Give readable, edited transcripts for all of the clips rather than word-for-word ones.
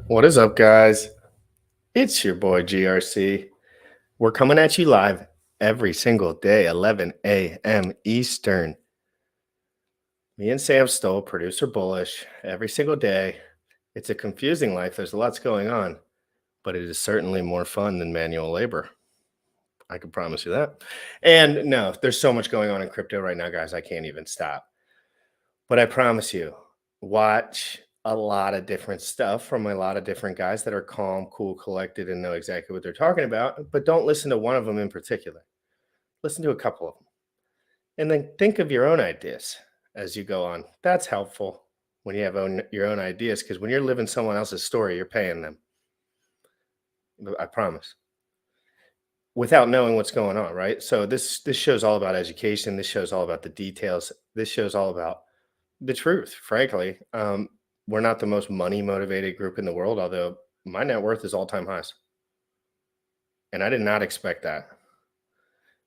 What is up, guys? It's your boy GRC. We're coming at you live every single day, 11 a.m. Eastern. Me and Sam STOLT, producer bullish, every single day. It's a confusing life. There's lots going on, but it is certainly more fun than manual labor. I can promise you that. And no, there's so much going on in crypto right now, guys. I can't even stop. But I promise you, watch a lot of different stuff from a lot of different guys that are calm, cool, collected, and know exactly what they're talking about. But don't listen to one of them in particular. Listen to a couple of them. And then think of your own ideas as you go on. That's helpful when you have your own ideas, because when you're living someone else's story, you're paying them. I promise. Without knowing what's going on, right? So this show's all about education. This show's all about the details. This show's all about the truth, frankly. We're not the most money motivated group in the world, although my net worth is all-time highs. And I did not expect that.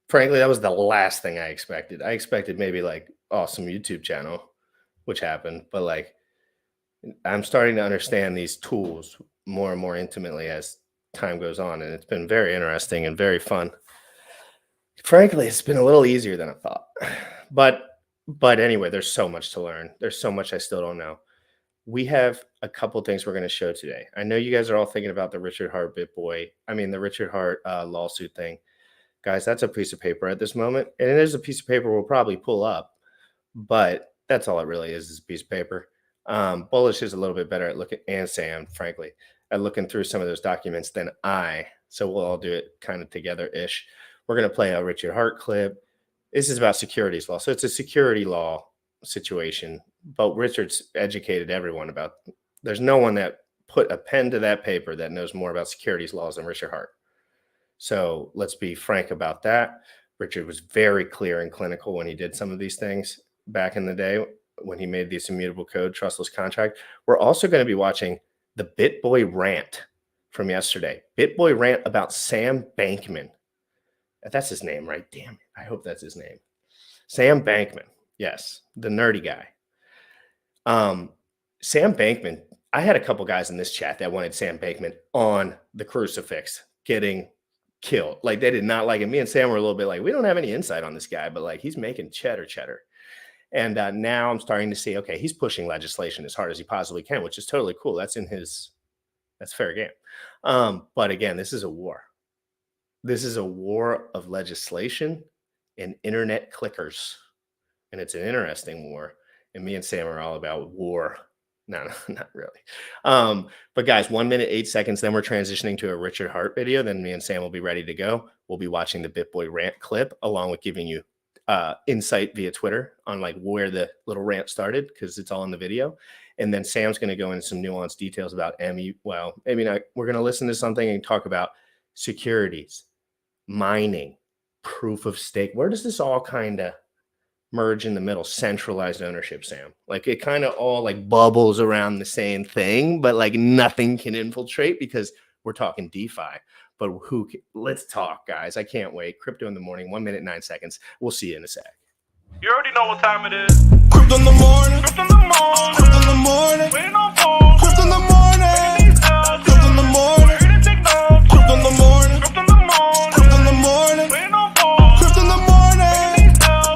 Frankly, that was the last thing I expected. I expected maybe like awesome YouTube channel, which happened, but like I'm starting to understand these tools more and more intimately as time goes on, and it's been very interesting and very fun. Frankly, it's been a little easier than I thought. But anyway, there's so much to learn. There's so much I still don't know. We have a couple things we're going to show today. I know you guys are all thinking about the Richard Hart the Richard Hart lawsuit thing. Guys, that's a piece of paper at this moment. And it is a piece of paper we'll probably pull up, but that's all it really is a piece of paper. Bullish is a little bit better at looking, and Sam, frankly, at looking through some of those documents than I. So we'll all do it kind of together-ish. We're going to play a Richard Hart clip. This is about securities law. So it's a security law situation, but Richard's educated everyone about, there's no one that put a pen to that paper that knows more about securities laws than Richard Hart. So let's be frank about that. Richard was very clear and clinical when he did some of these things back in the day when he made this immutable code, trustless contract. We're also going to be watching the BITBOY rant from yesterday. BITBOY rant about Sam Bankman. That's his name, right? Damn it. I hope that's his name. Sam Bankman. Yes, the nerdy guy. Sam Bankman, I had a couple guys in this chat that wanted Sam Bankman on the crucifix getting killed. Like, they did not like it. Me and Sam were a little bit like, we don't have any insight on this guy, but like, he's making cheddar. And now I'm starting to see, okay, he's pushing legislation as hard as he possibly can, which is totally cool. That's fair game. But again, this is a war. This is a war of legislation and internet clickers. And it's an interesting war. And me and Sam are all about war. No, not really. But guys, 1 minute, 8 seconds. Then we're transitioning to a Richard Hart video. Then me and Sam will be ready to go. We'll be watching the BITBOY rant clip along with giving you insight via Twitter on like where the little rant started, because it's all in the video. And then Sam's going to go into some nuanced details about well, maybe not. We're going to listen to something and talk about securities, mining, proof of stake. Where does this all kind of merge in the middle? Centralized ownership, Sam. Like, it kind of all like bubbles around the same thing, but like nothing can infiltrate because we're talking DeFi. But let's talk, guys. I can't wait. Crypto in the morning, 1 minute, 9 seconds. We'll see you in a sec. You already know what time it is. Crypto in the morning. Crypto in the morning. Crypto in the morning. Waiting on phone. Crypto in the morning. Crypto in the morning. Crypto in the morning. Crypto in the morning. Crypto in the morning. Waiting on phone. Crypto in the morning.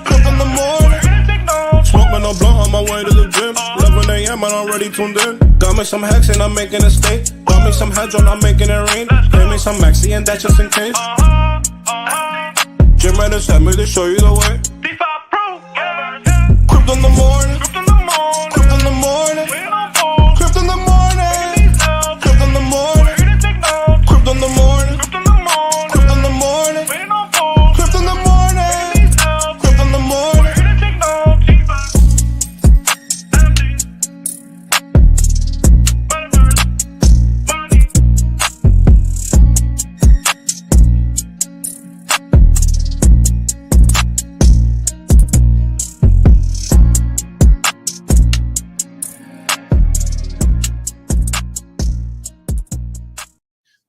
Crypto in the morning. Smoking a blunt on my way to the gym. 11 a.m. and I'm already tuned in. Got me some HEX and I'm making a stake. Got me some hedge on, I'm making it rain. Pay me some maxi and that's just in case. GymRatCrypto sent me to show you the way. DeFi proof. Crypto in the morning. Crypto in the morning. Crypto in the morning. Waiting on phone. Crypto in the morning. Crypto in the morning. Crypto in the morning. Crypto in the morning. Crypto in the morning. Waiting on phone. Crypto in the morning. Crypto in the morning.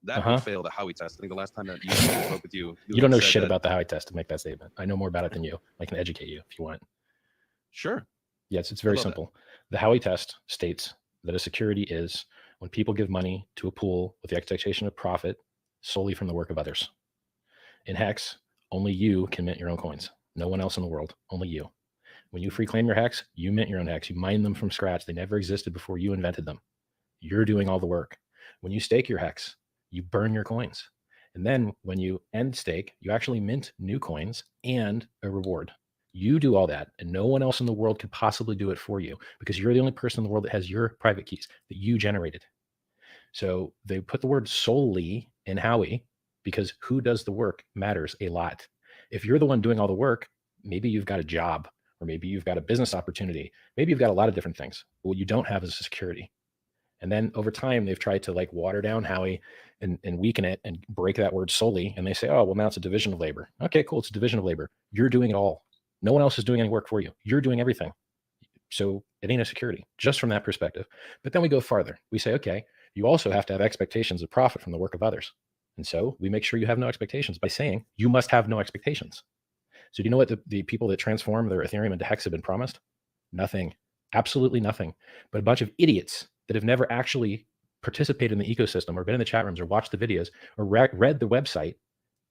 That would fail the Howey test. I think the last time that you spoke with you, you don't know shit about the Howey test to make that statement. I know more about it than you. I can educate you if you want. Sure. Yes, it's very simple. The Howey test states that a security is when people give money to a pool with the expectation of profit solely from the work of others. In HEX, only you can mint your own coins. No one else in the world, only you. When you free claim your HEX, you mint your own HEX. You mine them from scratch. They never existed before you invented them. You're doing all the work. When you stake your HEX, you burn your coins. And then when you end stake, you actually mint new coins and a reward. You do all that, and no one else in the world could possibly do it for you because you're the only person in the world that has your private keys that you generated. So they put the word solely in Howie because who does the work matters a lot. If you're the one doing all the work, maybe you've got a job, or maybe you've got a business opportunity. Maybe you've got a lot of different things. But what you don't have is security. And then over time, they've tried to like water down Howie and weaken it and break that word solely. And they say, oh, well, now it's a division of labor. Okay, cool. It's a division of labor. You're doing it all. No one else is doing any work for you. You're doing everything. So it ain't a security, just from that perspective. But then we go farther. We say, okay, you also have to have expectations of profit from the work of others. And so we make sure you have no expectations by saying you must have no expectations. So do you know what the people that transform their Ethereum into HEX have been promised? Nothing, absolutely nothing, but a bunch of idiots that have never actually participated in the ecosystem or been in the chat rooms or watched the videos or read the website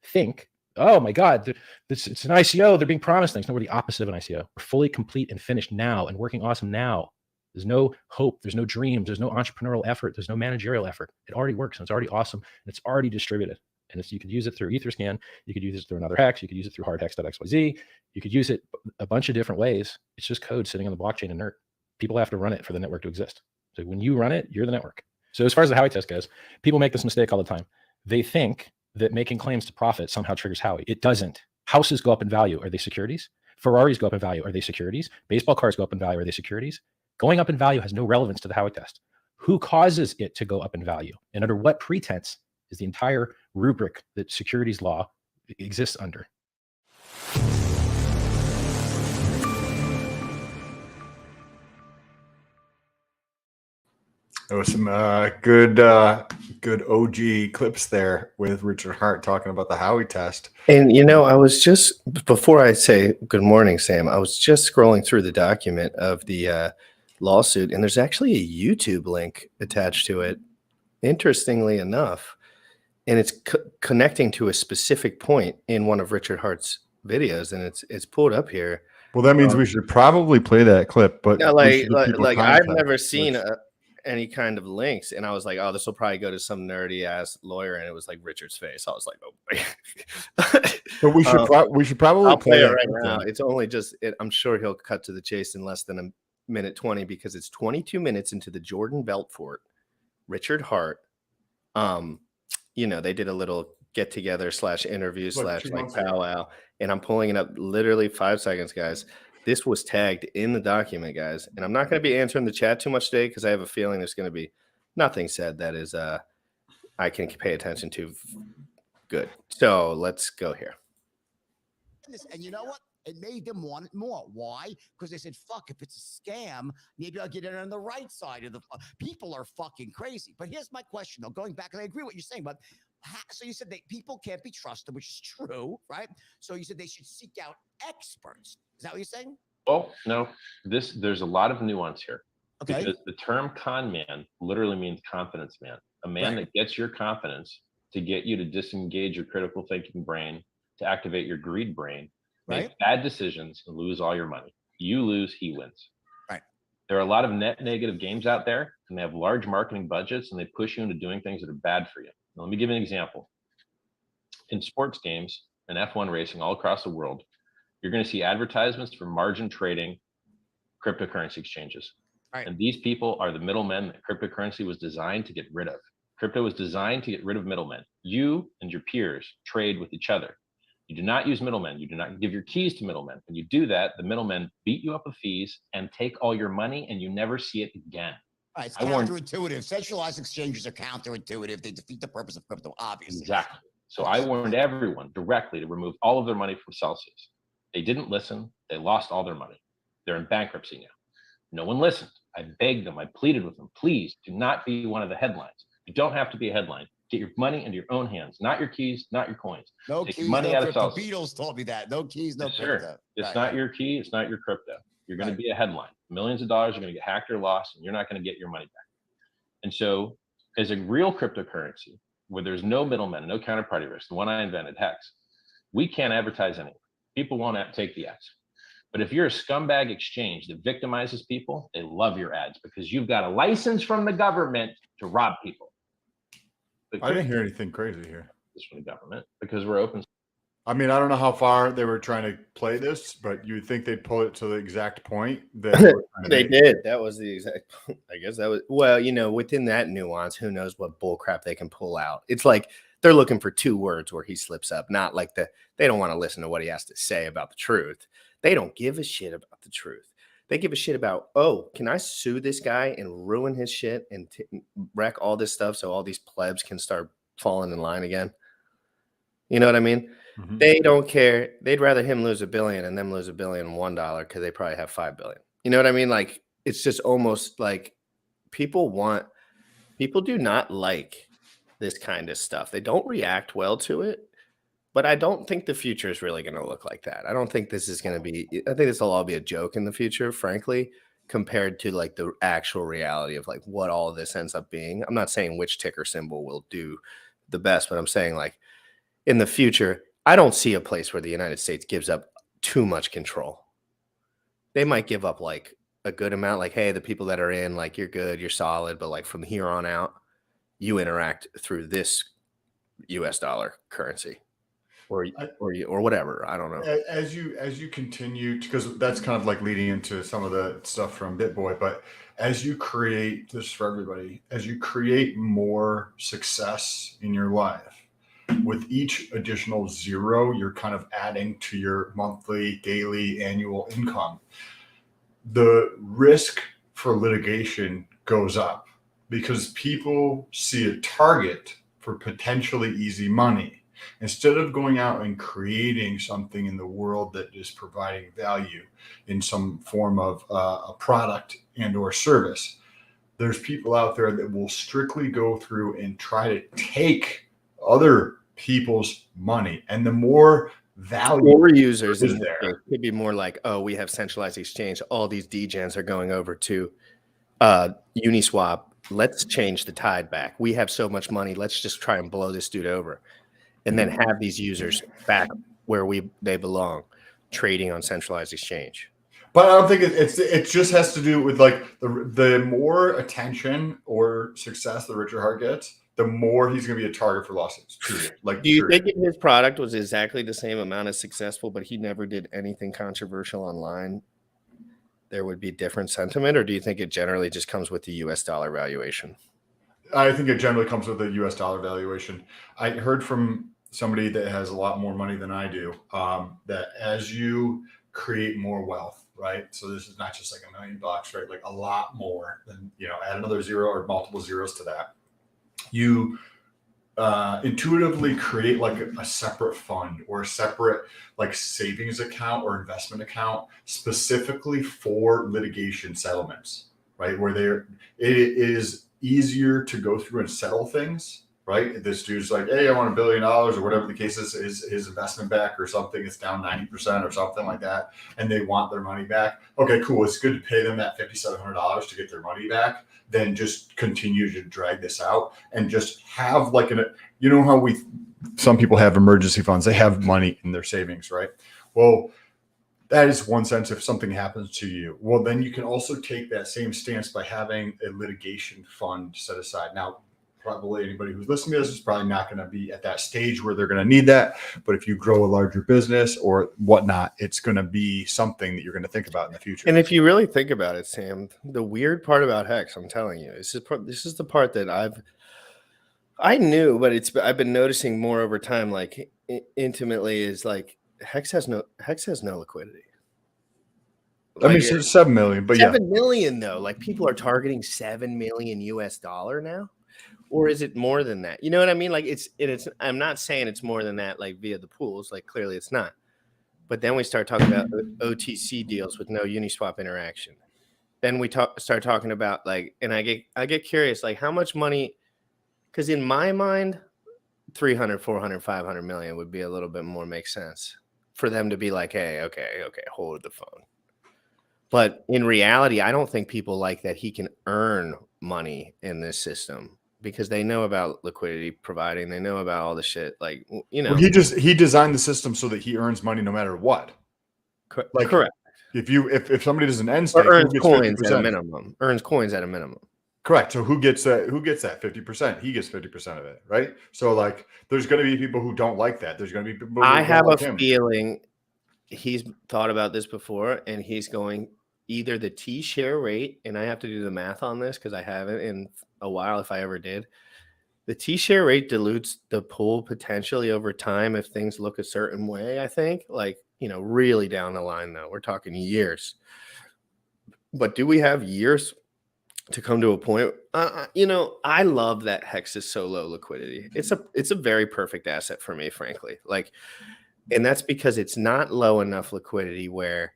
think, oh my God, it's an ICO. They're being promised things. No, we're the opposite of an ICO. We're fully complete and finished now and working awesome now. There's no hope. There's no dreams. There's no entrepreneurial effort. There's no managerial effort. It already works and it's already awesome and it's already distributed. And you could use it through Etherscan. You could use it through another hex. You could use it through hardhex.xyz. You could use it a bunch of different ways. It's just code sitting on the blockchain inert. People have to run it for the network to exist. So when you run it, you're the network. So as far as the Howie test goes, people make this mistake all the time. They think that making claims to profit somehow triggers Howie. It doesn't. Houses go up in value. Are they securities? Ferraris go up in value. Are they securities? Baseball cards go up in value. Are they securities? Going up in value has no relevance to the Howie test. Who causes it to go up in value? And under what pretense is the entire rubric that securities law exists under? There was some good OG clips there with Richard Hart talking about the Howie test. And, you know, I was just, before I say good morning, Sam, I was just scrolling through the document of the lawsuit, and there's actually a YouTube link attached to it, interestingly enough. And it's connecting to a specific point in one of Richard Hart's videos, and it's pulled up here. Well, that means we should probably play that clip. But no, like I've never seen any kind of links, and I was like, oh, this will probably go to some nerdy ass lawyer, and it was like Richard's face. I was like, oh. But we should probably I'll play it right now. It's only just I'm sure he'll cut to the chase in less than a minute 20 because it's 22 minutes into the Jordan Belfort. Richard Hart. You know, they did a little get together / interview / like powwow, and I'm pulling it up literally 5 seconds, guys. This was tagged in the document, guys, and I'm not going to be answering the chat too much today because I have a feeling there's going to be nothing said that is I can pay attention to. Good. So let's go here. And you know what? It made them want it more. Why? Because they said, fuck, if it's a scam, maybe I'll get it on the right side of the people are fucking crazy. But here's my question, though, going back, and I agree with what you're saying, but so you said that people can't be trusted, which is true, right? So you said they should seek out experts. Is that what you're saying? Oh, no, there's a lot of nuance here. Okay. Because the term con man literally means confidence man, a man that gets your confidence to get you to disengage your critical thinking brain, to activate your greed brain, make bad decisions and lose all your money. You lose, he wins. Right. There are a lot of net negative games out there, and they have large marketing budgets, and they push you into doing things that are bad for you. Now, let me give you an example. In sports games and F1 racing all across the world, you're going to see advertisements for margin trading cryptocurrency exchanges. Right. And these people are the middlemen that cryptocurrency was designed to get rid of. Crypto was designed to get rid of middlemen. You and your peers trade with each other. You do not use middlemen. You do not give your keys to middlemen. When you do that, the middlemen beat you up with fees and take all your money, and you never see it again. Right, it's counterintuitive. Centralized exchanges are counterintuitive. They defeat the purpose of crypto, obviously. Exactly. So I warned everyone directly to remove all of their money from Celsius. They didn't listen. They lost all their money. They're in bankruptcy now. No one listened. I begged them. I pleaded with them. Please do not be one of the headlines. You don't have to be a headline. Get your money into your own hands, not your keys, not your coins. No Take keys, your money no out of crypto. Celsius. Beatles told me that. No keys, no crypto. Sure. It's not your key. It's not your crypto. You're going to be a headline. Millions of dollars are going to get hacked or lost, and you're not going to get your money back. And so is a real cryptocurrency where there's no middlemen, no counterparty risk, the one I invented, HEX, we can't advertise anything. People won't take the ads. But if you're a scumbag exchange that victimizes people, they love your ads because you've got a license from the government to rob people. I didn't hear anything crazy here. It's from the government because we're open. I mean, I don't know how far they were trying to play this, but you would think they'd pull it to the exact point that they did. That was the exact. I guess that was, well, you know, within that nuance, who knows what bull crap they can pull out. It's like they're looking for 2 words where he slips up, not like they don't want to listen to what he has to say about the truth. They don't give a shit about the truth. They give a shit about, oh, can I sue this guy and ruin his shit and wreck all this stuff so all these plebs can start falling in line again? You know what I mean? Mm-hmm. They don't care. They'd rather him lose $1 billion and them lose $1 billion and $1 because they probably have $5 billion. You know what I mean? Like, it's just almost like people do not like this kind of stuff. They don't react well to it, but I don't think the future is really going to look like that. I don't think this is going to be, I think this will all be a joke in the future, frankly, compared to like the actual reality of like what all of this ends up being. I'm not saying which ticker symbol will do the best, but I'm saying like in the future, I don't see a place where the United States gives up too much control. They might give up like a good amount, like, hey, the people that are in, like, you're good, you're solid, but like from here on out, you interact through this US dollar currency or whatever. I don't know. As you continue, because that's kind of like leading into some of the stuff from BitBoy, but as you create this for everybody, as you create more success in your life, with each additional zero, you're kind of adding to your monthly, daily, annual income. The risk for litigation goes up because people see a target for potentially easy money. Instead of going out and creating something in the world that is providing value in some form of a product and or service, there's people out there that will strictly go through and try to take other people's money, and the more value for users is in there, it could be more like, oh, we have centralized exchange, all these degens are going over to Uniswap, let's change the tide back, we have so much money, let's just try and blow this dude over, and then have these users back where they belong, trading on centralized exchange. But I don't think it just has to do with like the more attention or success that Richard Hart gets, the more he's going to be a target for lawsuits. Period. Like, do you think if his product was exactly the same amount as successful, but he never did anything controversial online, there would be different sentiment? Or do you think it generally just comes with the US dollar valuation? I think it generally comes with the US dollar valuation. I heard from somebody that has a lot more money than I do, that as you create more wealth, right? So this is not just like $1 million, right? Like a lot more than, you know, add another zero or multiple zeros to that. You intuitively create like a separate fund or a separate like savings account or investment account specifically for litigation settlements, right? Where it is easier to go through and settle things, right? This dude's like, hey, I want $1 billion or whatever the case is, his investment back or something. It's down 90% or something like that. And they want their money back. Okay, cool. It's good to pay them that $5,700 to get their money back. Then just continue to drag this out and just have like you know how some people have emergency funds, they have money in their savings, right? Well, that is one sense. If something happens to you, well, then you can also take that same stance by having a litigation fund set aside. Now, probably anybody who's listening to this is probably not going to be at that stage where they're going to need that. But if you grow a larger business or whatnot, it's going to be something that you're going to think about in the future. And if you really think about it, Sam, the weird part about HEX, I'm telling you, this is the part that I knew, but I've been noticing more over time, like intimately, is like HEX has no liquidity. I mean, it's 7 million, but 7 million though. Like people are targeting 7 million US dollar now. Or is it more than that? You know what I mean? Like it's I'm not saying it's more than that, like via the pools, like clearly it's not. But then we start talking about OTC deals with no Uniswap interaction. Then we start talking about like, and I get curious, like how much money, because in my mind, 300, 400, 500 million would be a little bit more make sense for them to be like, hey, okay, hold the phone. But in reality, I don't think people like that he can earn money in this system because they know about liquidity providing. They know about all the shit. Like, you know, Well, he designed the system so that he earns money no matter what. Like, correct. If somebody does an end Or stake, who earns gets coins at a 50%? minimum. Earns coins at a minimum. Correct. So who gets that? Who gets that 50%? He gets 50% of it, right? So like, there's going to be people who don't like that. There's going to be people. I who have don't a like him. feeling he's thought about this before, and he's going either the T share rate, and I have to do the math on this because I haven't in a while, if I ever did. The T share rate dilutes the pool potentially over time if things look a certain way. I think, like, you know, really down the line though, we're talking years. But do we have years to come to a point? You know, I love that HEX is so low liquidity. It's a very perfect asset for me, frankly. Like, and that's because it's not low enough liquidity where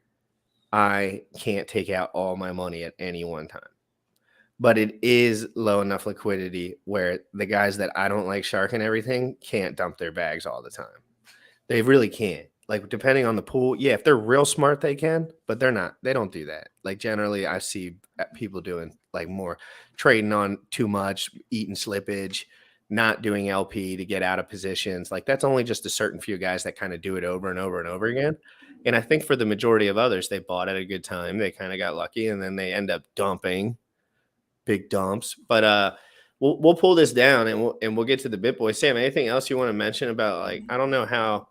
I can't take out all my money at any one time. But it is low enough liquidity where the guys that I don't like sharking everything can't dump their bags all the time. They really can't. Like, depending on the pool, yeah, if they're real smart, they can, but they're not. They don't do that. Like, generally, I see people doing like more trading on too much, eating slippage, not doing LP to get out of positions. Like, that's only just a certain few guys that kind of do it over and over and over again. And I think for the majority of others, they bought at a good time. They kind of got lucky, and then they end up dumping big dumps. But we'll pull this down, and we'll get to the BitBoy. Sam, anything else you want to mention about, like, I don't know how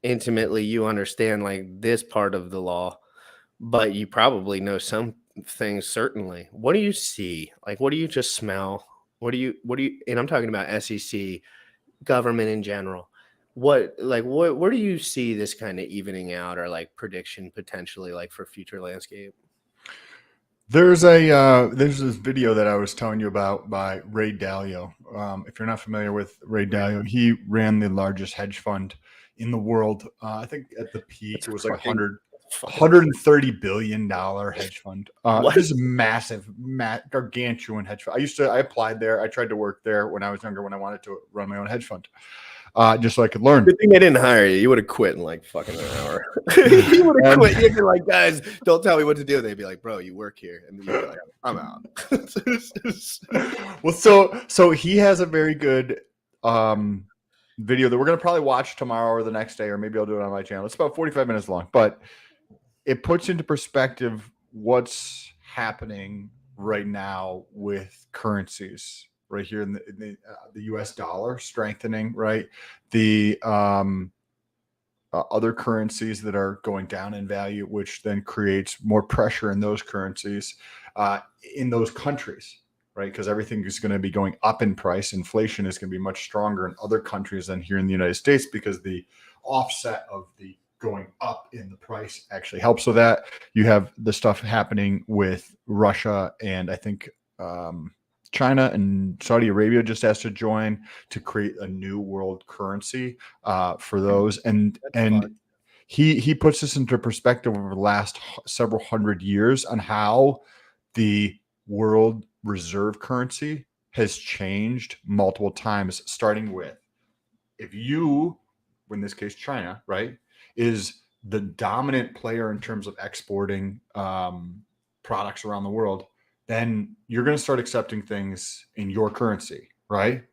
intimately you understand like this part of the law, but you probably know some things. Certainly, what do you see? Like, what do you just smell? What do you and I'm talking about SEC, government in general. Where do you see this kind of evening out, or like prediction potentially, like for future landscape? There's this video that I was telling you about by Ray Dalio. If you're not familiar with Ray Dalio, he ran the largest hedge fund in the world. I think at the peak it was like $130 billion hedge fund. This is massive, gargantuan hedge fund. I applied there. I tried to work there when I was younger, when I wanted to run my own hedge fund. Just so I could learn. Good thing they didn't hire you. You would have quit in like fucking an hour. You would have quit. You'd be like, guys, don't tell me what to do. They'd be like, bro, you work here. And you'd be like, I'm out. Well, so he has a very good video that we're going to probably watch tomorrow or the next day, or maybe I'll do it on my channel. It's about 45 minutes long, but it puts into perspective what's happening right now with currencies. Right here in the U.S. dollar strengthening, right? The other currencies that are going down in value, which then creates more pressure in those currencies in those countries, right? Because everything is going to be going up in price. Inflation is going to be much stronger in other countries than here in the United States, because the offset of the going up in the price actually helps with that. You have the stuff happening with Russia, and I think China and Saudi Arabia just has to join to create a new world currency for those. And he puts this into perspective over the last several hundred years on how the world reserve currency has changed multiple times, starting with, if you, in this case China, right, is the dominant player in terms of exporting products around the world, then you're going to start accepting things in your currency, right?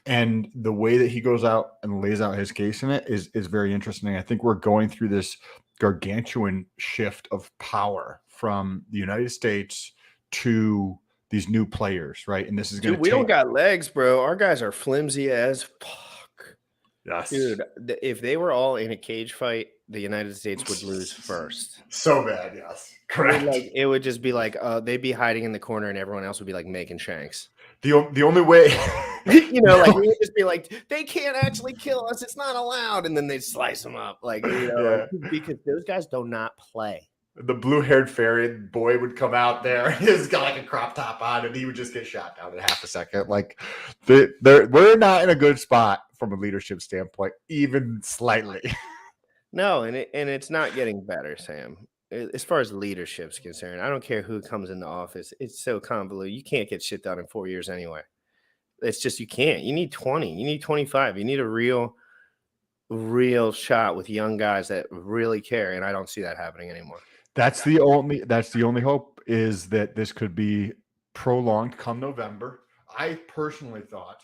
And the way that he goes out and lays out his case in it is very interesting. I think we're going through this gargantuan shift of power from the United States to these new players, right? And this is going to we don't got legs, bro. Our guys are flimsy as fuck. Yes. Dude, if they were all in a cage fight, the United States would lose first. So bad, yes. Correct. It would just be like they'd be hiding in the corner, and everyone else would be like making shanks. The only way, like we would just be like, they can't actually kill us. It's not allowed. And then they'd slice them up, because those guys do not play. The blue-haired fairy boy would come out there. He's got like a crop top on, and he would just get shot down in half a second. Like, we're not in a good spot from a leadership standpoint, even slightly. No, and it's not getting better, Sam. As far as leadership's concerned, I don't care who comes into office. It's so convoluted. You can't get shit done in 4 years anyway. It's just, you can't. You need 20. You need 25. You need a real shot with young guys that really care, and I don't see that happening anymore. That's the only hope, is that this could be prolonged come November. I personally thought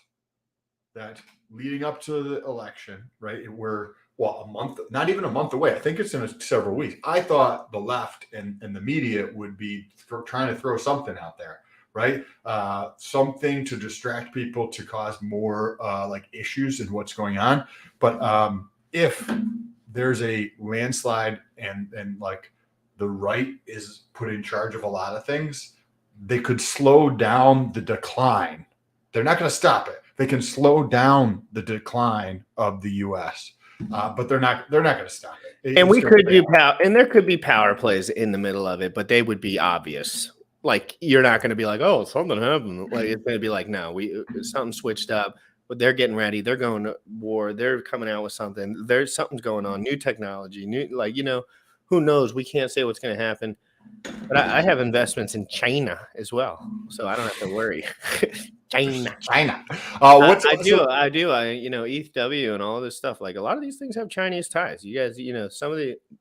that leading up to the election, right, we're a month, not even a month away. I think it's in several weeks. I thought the left and the media would be trying to throw something out there, right? Something to distract people, to cause more like issues in what's going on. But if there's a landslide and like the right is put in charge of a lot of things, they could slow down the decline. They're not going to stop it. They can slow down the decline of the U.S., but they're not going to stop it. And we could do and there could be power plays in the middle of it, but they would be obvious. Like, you're not going to be like, oh, something happened. Like, it's going to be like, no, something switched up. But they're getting ready. They're going to war. They're coming out with something. There's something's going on. New technology. Who knows? We can't say what's going to happen. But I have investments in China as well, so I don't have to worry. China. I do. ETH and all this stuff. Like, a lot of these things have Chinese ties. You guys,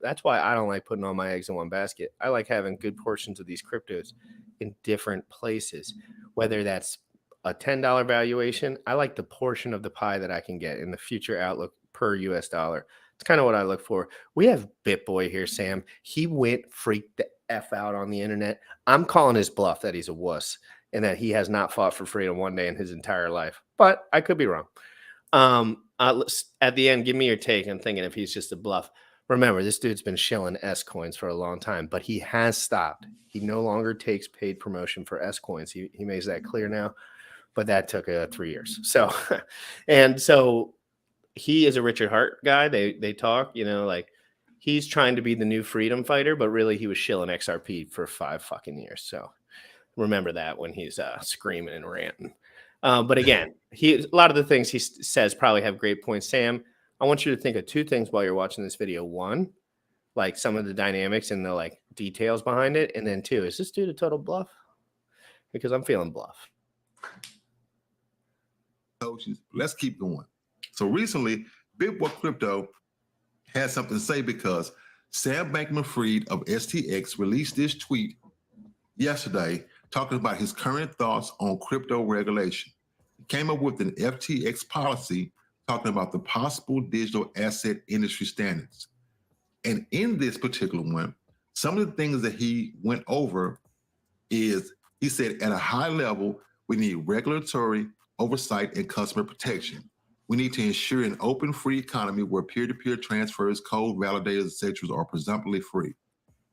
that's why I don't like putting all my eggs in one basket. I like having good portions of these cryptos in different places, whether that's a $10 valuation. I like the portion of the pie that I can get in the future outlook per US dollar. It's kind of what I look for. We have BitBoy here, Sam. He freaked the F out on the internet. I'm calling his bluff that he's a wuss and that he has not fought for freedom one day in his entire life. But I could be wrong. At the end, give me your take. I'm thinking if he's just a bluff. Remember, this dude's been shilling S coins for a long time, but he has stopped. He no longer takes paid promotion for S coins. He makes that clear now, but that took 3 years. So, he is a Richard Hart guy. They talk, like he's trying to be the new freedom fighter, but really he was shilling XRP for 5 fucking years. So remember that when he's screaming and ranting. But again, a lot of the things he says probably have great points. Sam, I want you to think of 2 things while you're watching this video. 1, like some of the dynamics and the like details behind it. And then 2, is this dude a total bluff? Because I'm feeling bluff. Let's keep going. So recently, BITBOY Crypto had something to say because Sam Bankman-Fried of STX released this tweet yesterday talking about his current thoughts on crypto regulation. He came up with an FTX policy talking about the possible digital asset industry standards. And in this particular one, some of the things that he went over is, he said, at a high level, we need regulatory oversight and customer protection. We need to ensure an open, free economy where peer-to-peer transfers, code validators, etc. are presumptively free.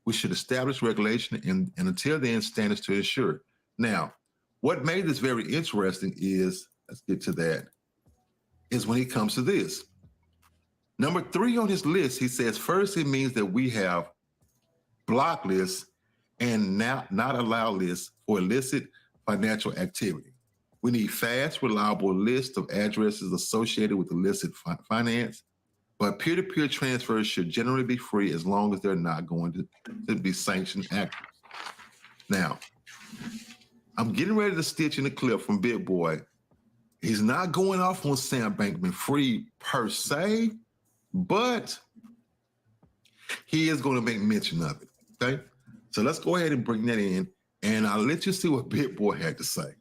We should establish regulation and until then, standards to ensure. Now, what made this very interesting is, let's get to that, is when he comes to this. Number 3 on his list, he says, first, it means that we have block lists and not allow lists for illicit financial activity. We need fast, reliable lists of addresses associated with illicit finance, but peer-to-peer transfers should generally be free as long as they're not going to be sanctioned actors. Now, I'm getting ready to stitch in a clip from BitBoy. He's not going off on Sam Bankman-Fried per se, but he is going to make mention of it, okay? So let's go ahead and bring that in, and I'll let you see what BitBoy had to say.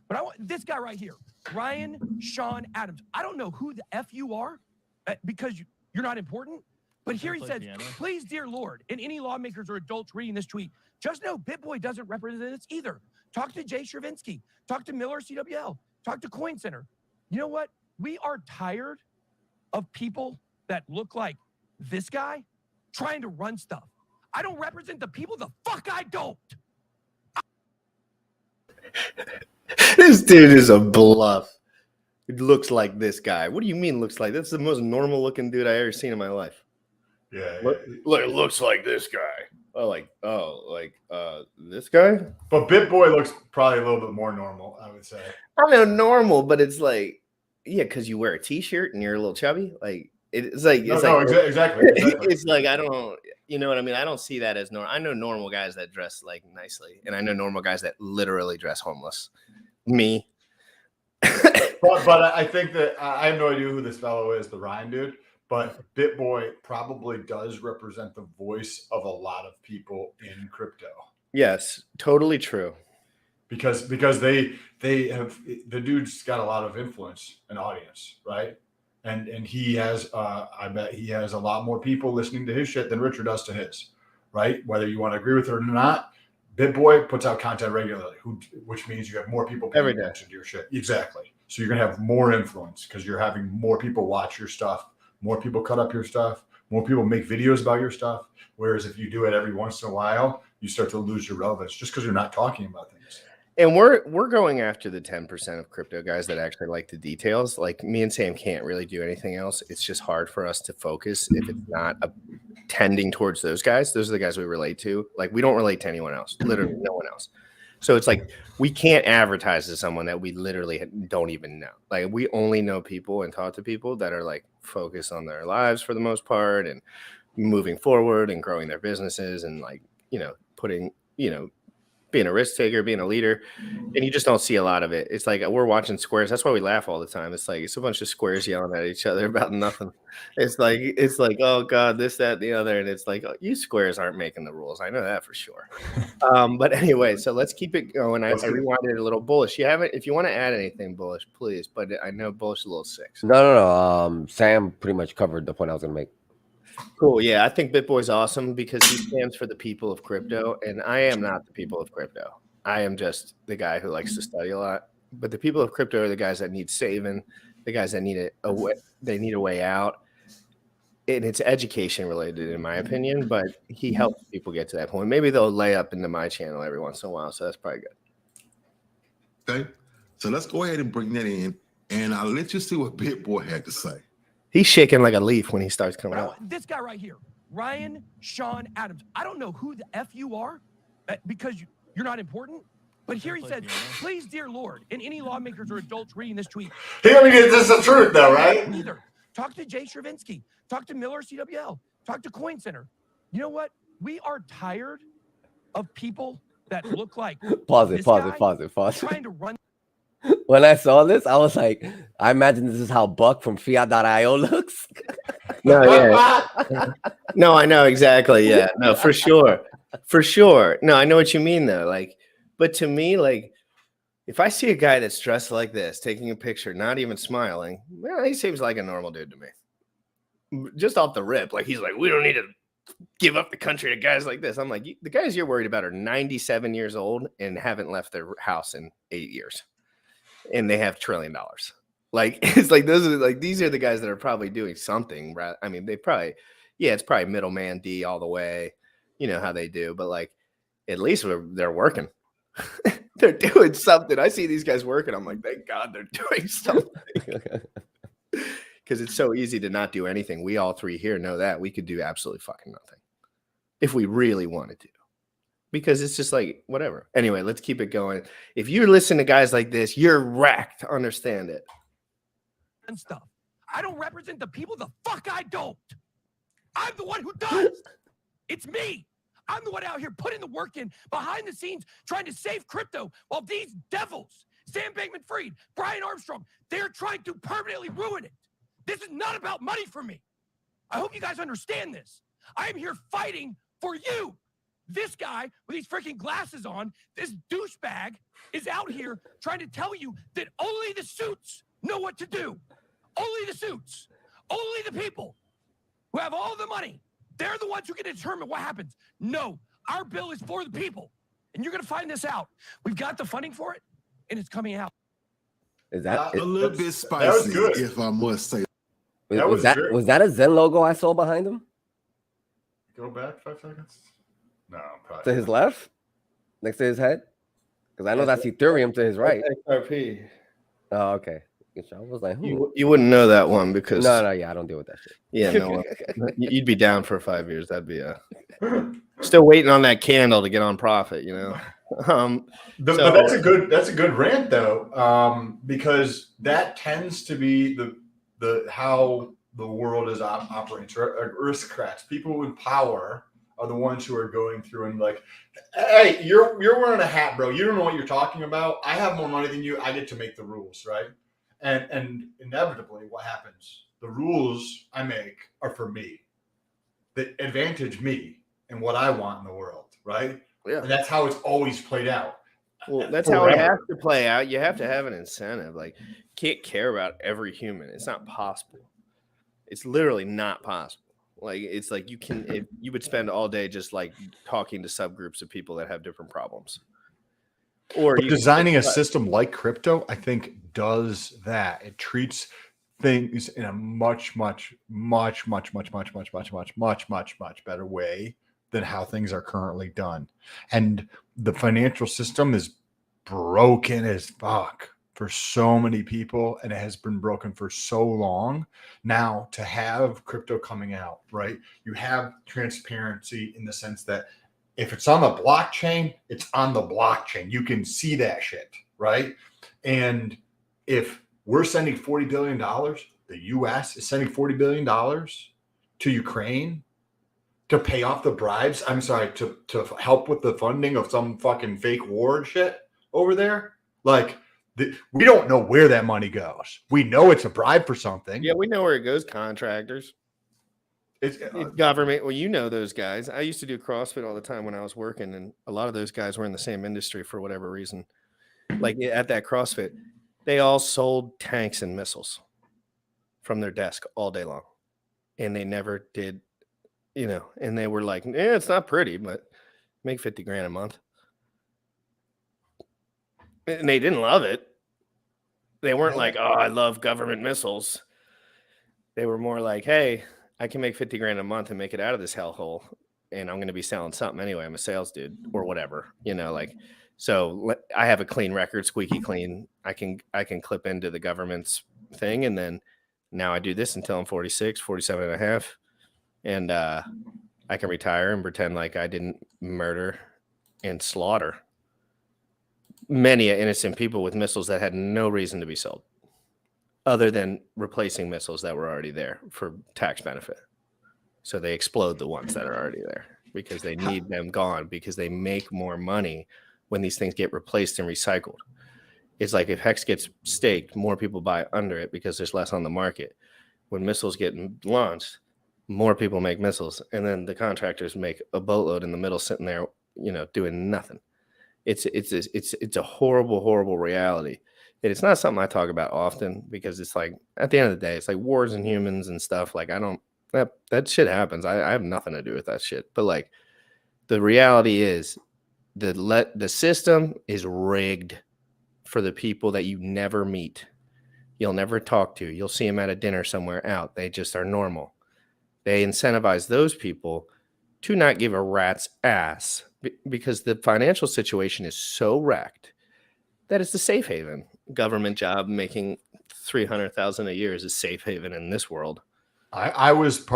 But I want this guy right here, Ryan Sean Adams. I don't know who the F you are because you're not important. But here he says, please, dear Lord, and any lawmakers or adults reading this tweet, just know BitBoy doesn't represent us either. Talk to Jay Stravinsky. Talk to Miller CWL. Talk to Coin Center. You know what? We are tired of people that look like this guy trying to run stuff. I don't represent the people. The fuck I don't. This dude is a bluff. It looks like this guy. What do you mean looks like? That's the most normal looking dude I ever seen in my life. Yeah. Look, it looks like this guy. This guy? But BitBoy looks probably a little bit more normal, I would say. I know normal, but it's like, yeah, because you wear a t-shirt and you're a little chubby. Like, exactly. It's like, I don't, you know what I mean? I don't see that as normal. I know normal guys that dress like nicely, and I know normal guys that literally dress homeless. Me. but I think that I have no idea who this fellow is, the Ryan dude. But BitBoy probably does represent the voice of a lot of people in crypto. Yes, totally true. Because they have, the dude's got a lot of influence and audience, right? And he has I bet he has a lot more people listening to his shit than Richard does to his, right? Whether you want to agree with it or not, BitBoy puts out content regularly, which means you have more people paying Every day. attention to your shit. Exactly. So you're gonna have more influence because you're having more people watch your stuff, more people cut up your stuff, more people make videos about your stuff. Whereas if you do it every once in a while, you start to lose your relevance just because you're not talking about things. And we're going after the 10% of crypto guys that actually like the details. Like me and Sam can't really do anything else. It's just hard for us to focus if it's not tending towards those guys. Those are the guys we relate to. Like we don't relate to anyone else, literally no one else. So it's like we can't advertise to someone that we literally don't even know. Like we only know people and talk to people that are like focused on their lives for the most part and moving forward and growing their businesses and like, putting, being a risk taker, being a leader, and you just don't see a lot of it. It's like we're watching squares. That's why we laugh all the time. It's like it's a bunch of squares yelling at each other about nothing. It's like oh god, this, that, the other, and it's like oh, you squares aren't making the rules. I know that for sure. But anyway, so let's keep it going. I rewinded a little. Bullish. You haven't. If you want to add anything, Bullish, please. But I know Bullish is a little sick. So. No. Sam pretty much covered the point I was going to make. Cool. Yeah, I think BitBoy's awesome because he stands for the people of crypto, and I am not the people of crypto. I am just the guy who likes to study a lot. But the people of crypto are the guys that need saving, the guys that need they need a way out. And it's education related, in my opinion. But he helps people get to that point. Maybe they'll lay up into my channel every once in a while, so that's probably good. Okay, so let's go ahead and bring that in, and I'll let you see what BitBoy had to say. He's shaking like a leaf when he starts coming out. This guy right here, Ryan Sean Adams. I don't know who the F you are because you're not important. But here he said, please, dear Lord, and any lawmakers or adults reading this tweet. This is the truth, though, right? Neither. Talk to Jay Stravinsky. Talk to Miller CWL. Talk to Coin Center. You know what? We are tired of people that look like Pause it. trying to run. When I saw this, I was like, I imagine this is how Buck from Fiat.io looks. No, yeah. No, I know exactly. Yeah, no, for sure. For sure. No, I know what you mean though. Like, but to me, like, if I see a guy that's dressed like this, taking a picture, not even smiling, well, he seems like a normal dude to me. Just off the rip. Like, he's like, we don't need to give up the country to guys like this. I'm like, the guys you're worried about are 97 years old and haven't left their house in 8 years. And they have $1 trillion. Like, it's like these are the guys that are probably doing something, right? I mean, they probably, it's probably middleman D all the way. You know how they do, but like, at least they're working. They're doing something. I see these guys working. I'm like, thank God they're doing something. Because it's so easy to not do anything. We all three here know that we could do absolutely fucking nothing if we really wanted to. Because it's just like, whatever. Anyway, let's keep it going. If you listen to guys like this, you're wrecked. Understand it. And stuff. I don't represent the people. The fuck I don't. I'm the one who does. It's me. I'm the one out here putting the work in behind the scenes, trying to save crypto while these devils, Sam Bankman-Fried, Brian Armstrong, they're trying to permanently ruin it. This is not about money for me. I hope you guys understand this. I am here fighting for you. This guy with these freaking glasses on, this douchebag, is out here trying to tell you that only the suits know what to do. Only the suits. Only the people who have all the money. They're the ones who can determine what happens. No, our bill is for the people. And you're going to find this out. We've got the funding for it, and it's coming out. Is that a little bit spicy, if I must say? Was that a Zen logo I saw behind him? Go back 5 seconds. No, probably to his left, next to his head, because I know that's Ethereum to his right. XRP. Oh, okay. I was like, you wouldn't know that one because no, I don't deal with that shit. Yeah, no, you'd be down for 5 years. That'd be still waiting on that candle to get on profit. You know, but that's a good rant though, because that tends to be the how the world is operates. Aristocrats, people in power, are the ones who are going through and like, hey, you're wearing a hat, bro. You don't know what you're talking about. I have more money than you. I get to make the rules, right? And inevitably, what happens? The rules I make are for me, that advantage me and what I want in the world, right? Yeah. And that's how it's always played out. Well, that's how it Forever. has to play out. You have to have an incentive. Like, you can't care about every human. It's not possible. It's literally not possible. Like, it's like you would spend all day just like talking to subgroups of people that have different problems. Or But you designing a system like crypto, I think, does that. It treats things in a much better way than how things are currently done. And the financial system is broken as fuck for so many people, and it has been broken for so long. Now, to have crypto coming out, right? You have transparency in the sense that if it's on the blockchain, it's on the blockchain. You can see that shit, right? And if we're sending $40 billion, the US is sending $40 billion to Ukraine to pay off the bribes. I'm sorry, to help with the funding of some fucking fake war and shit over there. Like, we don't know where that money goes. We know it's a bribe for something. Yeah, we know where it goes. Contractors. It's government. Well, you know those guys. I used to do CrossFit all the time when I was working, and a lot of those guys were in the same industry for whatever reason. Like at that CrossFit, they all sold tanks and missiles from their desk all day long, and they never did, and they were like, "Yeah, it's not pretty, but make 50 grand a month." And they didn't love it. They weren't like, "Oh, I love government missiles." They were more like, "Hey, I can make 50 grand a month and make it out of this hellhole, and I'm going to be selling something anyway. I'm a sales dude or whatever, so I have a clean record, squeaky clean. I can clip into the government's thing. And then now I do this until I'm 46, 47 and a half. And I can retire and pretend like I didn't murder and slaughter many innocent people with missiles that had no reason to be sold other than replacing missiles that were already there for tax benefit. So they explode the ones that are already there because they need them gone because they make more money when these things get replaced and recycled. It's like if HEX gets staked, more people buy under it because there's less on the market. When missiles get launched, more people make missiles, and then the contractors make a boatload in the middle, sitting there, doing nothing. It's a horrible, horrible reality. And it's not something I talk about often because it's like at the end of the day, it's like wars and humans and stuff. Like that shit happens. I have nothing to do with that shit. But like the reality is the system is rigged for the people that you never meet. You'll never talk to. You'll see them at a dinner somewhere out. They just are normal. They incentivize those people to not give a rat's ass because the financial situation is so wrecked that it's a safe haven. Government job making $300,000 a year is a safe haven in this world. I was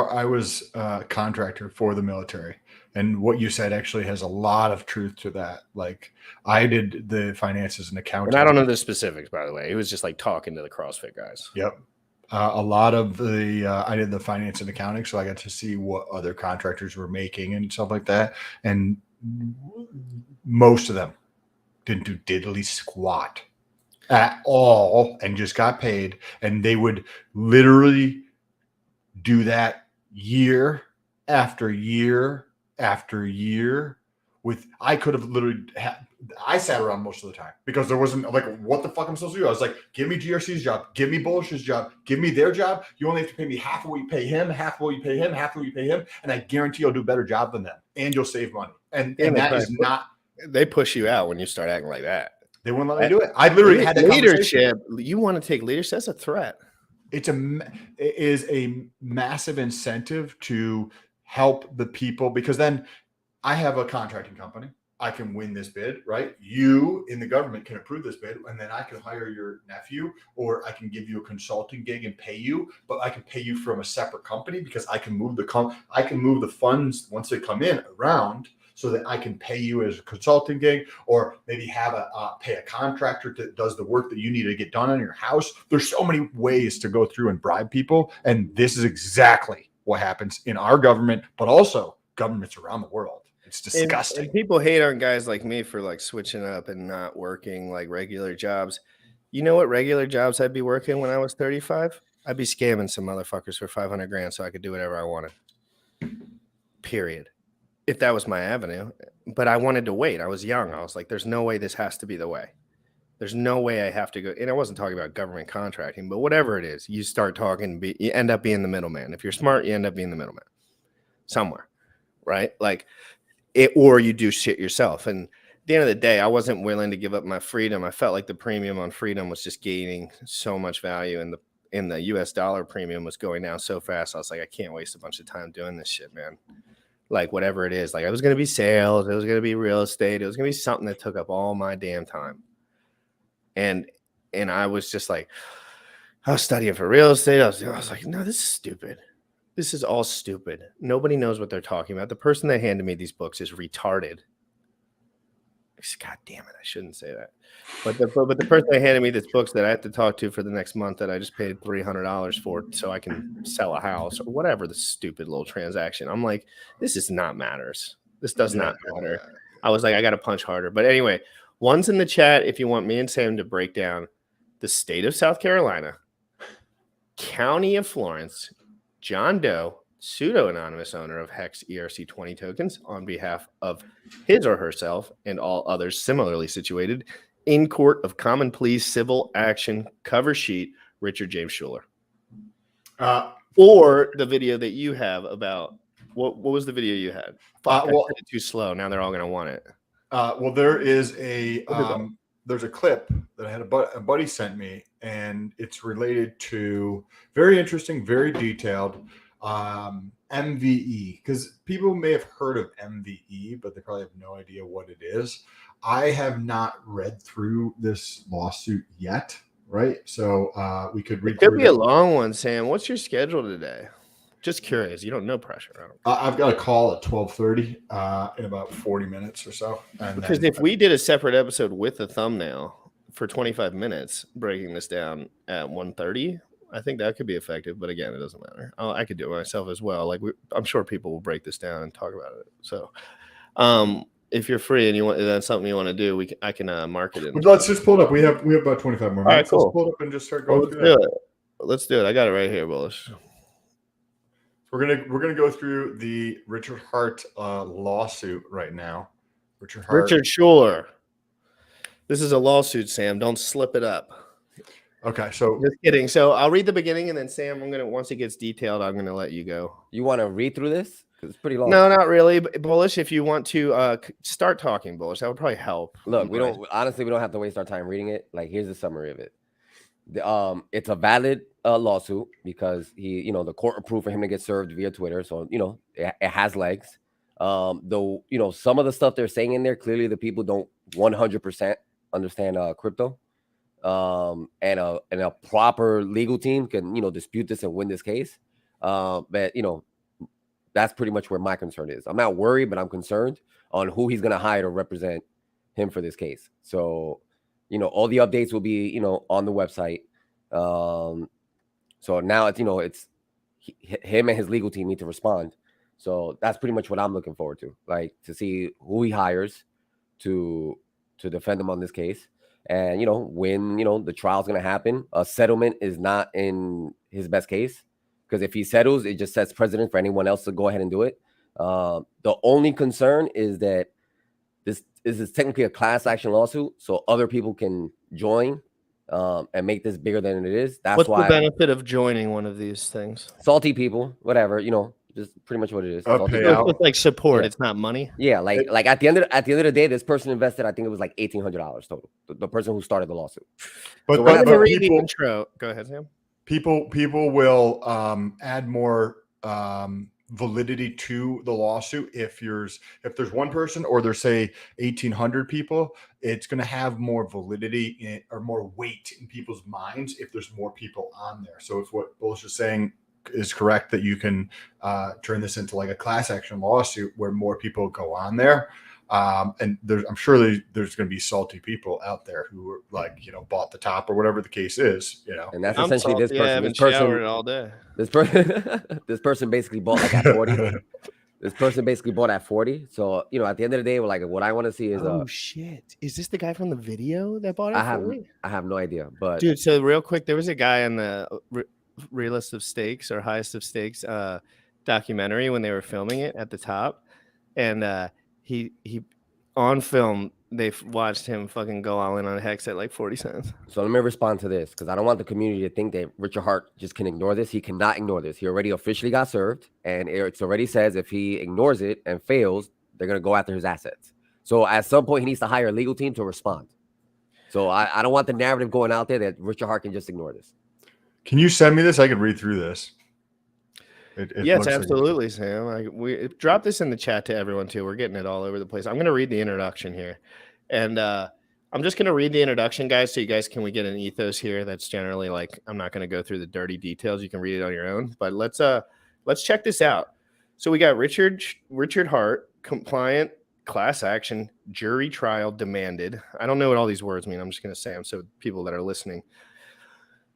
a contractor for the military, and what you said actually has a lot of truth to that. Like I did the finances and accounting. And I don't know the specifics, by the way. It was just like talking to the CrossFit guys. Yep. A lot of I did the finance and accounting, so I got to see what other contractors were making and stuff like that. And most of them didn't do diddly squat at all and just got paid. And they would literally do that year after year after year. I could have literally I sat around most of the time because there wasn't like, what the fuck I'm supposed to do? I was like, give me GRC's job, give me Bullish's job, give me their job. You only have to pay me half of what you pay him, half of what you pay him, half of what you pay him. And I guarantee you'll do a better job than them and you'll save money. And that is not. They push you out when you start acting like that. They wouldn't let me do it. I literally had that leadership. You want to take leadership? That's a threat. It is a massive incentive to help the people because then I have a contracting company. I can win this bid, right? You in the government can approve this bid, and then I can hire your nephew, or I can give you a consulting gig and pay you. But I can pay you from a separate company because I can move the funds once they come in around, so that I can pay you as a consulting gig, or maybe have pay a contractor that does the work that you need to get done on your house. There's so many ways to go through and bribe people, and this is exactly what happens in our government, but also governments around the world. It's disgusting. And people hate on guys like me for like switching up and not working like regular jobs. You know what regular jobs I'd be working when I was 35? I'd be scamming some motherfuckers for 500 grand so I could do whatever I wanted. Period. if that was my avenue. But I wanted to wait. I was young. I was like, there's no way this has to be the way. There's no way I have to go. And I wasn't talking about government contracting, but whatever it is, you start talking, you end up being the middleman. If you're smart, you end up being the middleman somewhere, right? Like it, or you do shit yourself. And at the end of the day, I wasn't willing to give up my freedom. I felt like the premium on freedom was just gaining so much value, and the US dollar premium was going down so fast. I was like, I can't waste a bunch of time doing this shit, man. Like whatever it is, like it was going to be sales, it was going to be real estate, it was going to be something that took up all my damn time. And I was just like, I was studying for real estate. I was like, no, this is stupid. This is all stupid. Nobody knows what they're talking about. The person that handed me these books is retarded. God damn it, I shouldn't say that. But the person that handed me these books that I have to talk to for the next month that I just paid $300 for so I can sell a house or whatever the stupid little transaction. I'm like, this is not matters. This does not matter. I was like, I got to punch harder. But anyway, one's in the chat if you want me and Sam to break down the state of South Carolina, County of Florence, John Doe, pseudo-anonymous owner of HEX ERC20 tokens on behalf of his or herself and all others similarly situated in court of common pleas civil action, cover sheet, Richard James Schuler. Or the video that you have about, what was the video you had? Fuck, well, I did it too slow. Now they're all going to want it. Well, there is there's a clip that I had a buddy sent me, and it's related to very interesting, very detailed MVE, because people may have heard of MVE, but they probably have no idea what it is. I have not read through this lawsuit yet, right? So we could read. It could be a long one, Sam. What's your schedule today? Just curious. You don't know pressure. I've got a call at 12:30 in about 40 minutes or so. And because if we did a separate episode with a thumbnail for 25 minutes, breaking this down at 1:30, I think that could be effective. But again, it doesn't matter. I could do it myself as well. Like I'm sure people will break this down and talk about it. So if you're free and that's something you want to do, I can market it. Let's just pull it up. We have about 25 more minutes. All right, cool. Let's pull it up and just start going through it. Let's do it. I got it right here, Bullish. We're gonna go through the Richard Hart lawsuit right now. Richard Schuler. This is a lawsuit, Sam. Don't slip it up. Okay, so just kidding. So I'll read the beginning, and then Sam, once it gets detailed, I'm gonna let you go. You want to read through this? Because it's pretty long. No, not really. Bullish, if you want to start talking, Bullish, that would probably help. Look, we don't have to waste our time reading it. Like, here's the summary of it. It's a valid lawsuit because the court approved for him to get served via Twitter. So, it has legs. Though, some of the stuff they're saying in there, clearly the people don't 100% understand crypto. And a proper legal team can, dispute this and win this case. But, that's pretty much where my concern is. I'm not worried, but I'm concerned on who he's going to hire to represent him for this case. So, all the updates will be, on the website. So now it's him and his legal team need to respond. So that's pretty much what I'm looking forward to, like to see who he hires to defend him on this case. And, when, the trial's going to happen, a settlement is not in his best case, because if he settles, it just sets precedent for anyone else to go ahead and do it. The only concern is that this is technically a class action lawsuit, so other people can join and make this bigger than it is. That's what's the benefit of joining one of these things? Salty people, whatever, just pretty much what it is. It's like support. Yeah. It's not money. Yeah, like at the end of the day, this person invested, I think it was like $1,800 total. The person who started the lawsuit. But, so but read the intro. Go ahead, Sam. People will add more validity to the lawsuit if there's one person or there's say 1,800 people. It's going to have more validity or more weight in people's minds if there's more people on there. So if what Bullish is saying is correct, that you can turn this into like a class action lawsuit where more people go on there. And I'm sure there's going to be salty people out there who are like, bought the top or whatever the case is, And that's essentially this person. This person all day. This person basically bought like at 40. This person basically bought at 40. So, at the end of the day, like what I want to see is oh shit. Is this the guy from the video that bought it? I have no idea. But dude, so real quick, there was a guy on the realest of stakes or highest of stakes documentary when they were filming it at the top. and he on film they watched him fucking go all in on Hex at like 40 cents. So let me respond to this because I don't want the community to think that Richard Hart just can ignore this. He cannot ignore this. He already officially got served, and it already says if he ignores it and fails, they're gonna go after his assets. So at some point, he needs to hire a legal team to respond. So I don't want the narrative going out there that Richard Hart can just ignore this. Can you send me this? I could read through this. Yes, looks like- absolutely, Sam. We drop this in the chat to everyone too. We're getting it all over the place. I'm going to read the introduction here, and I'm just going to read the introduction, guys, so you guys can get an ethos here. That's generally like I'm not going to go through the dirty details. You can read it on your own, but let's check this out. So we got Richard Hart, compliant, class action, jury trial demanded. I don't know what all these words mean. I'm just going to say them so people that are listening.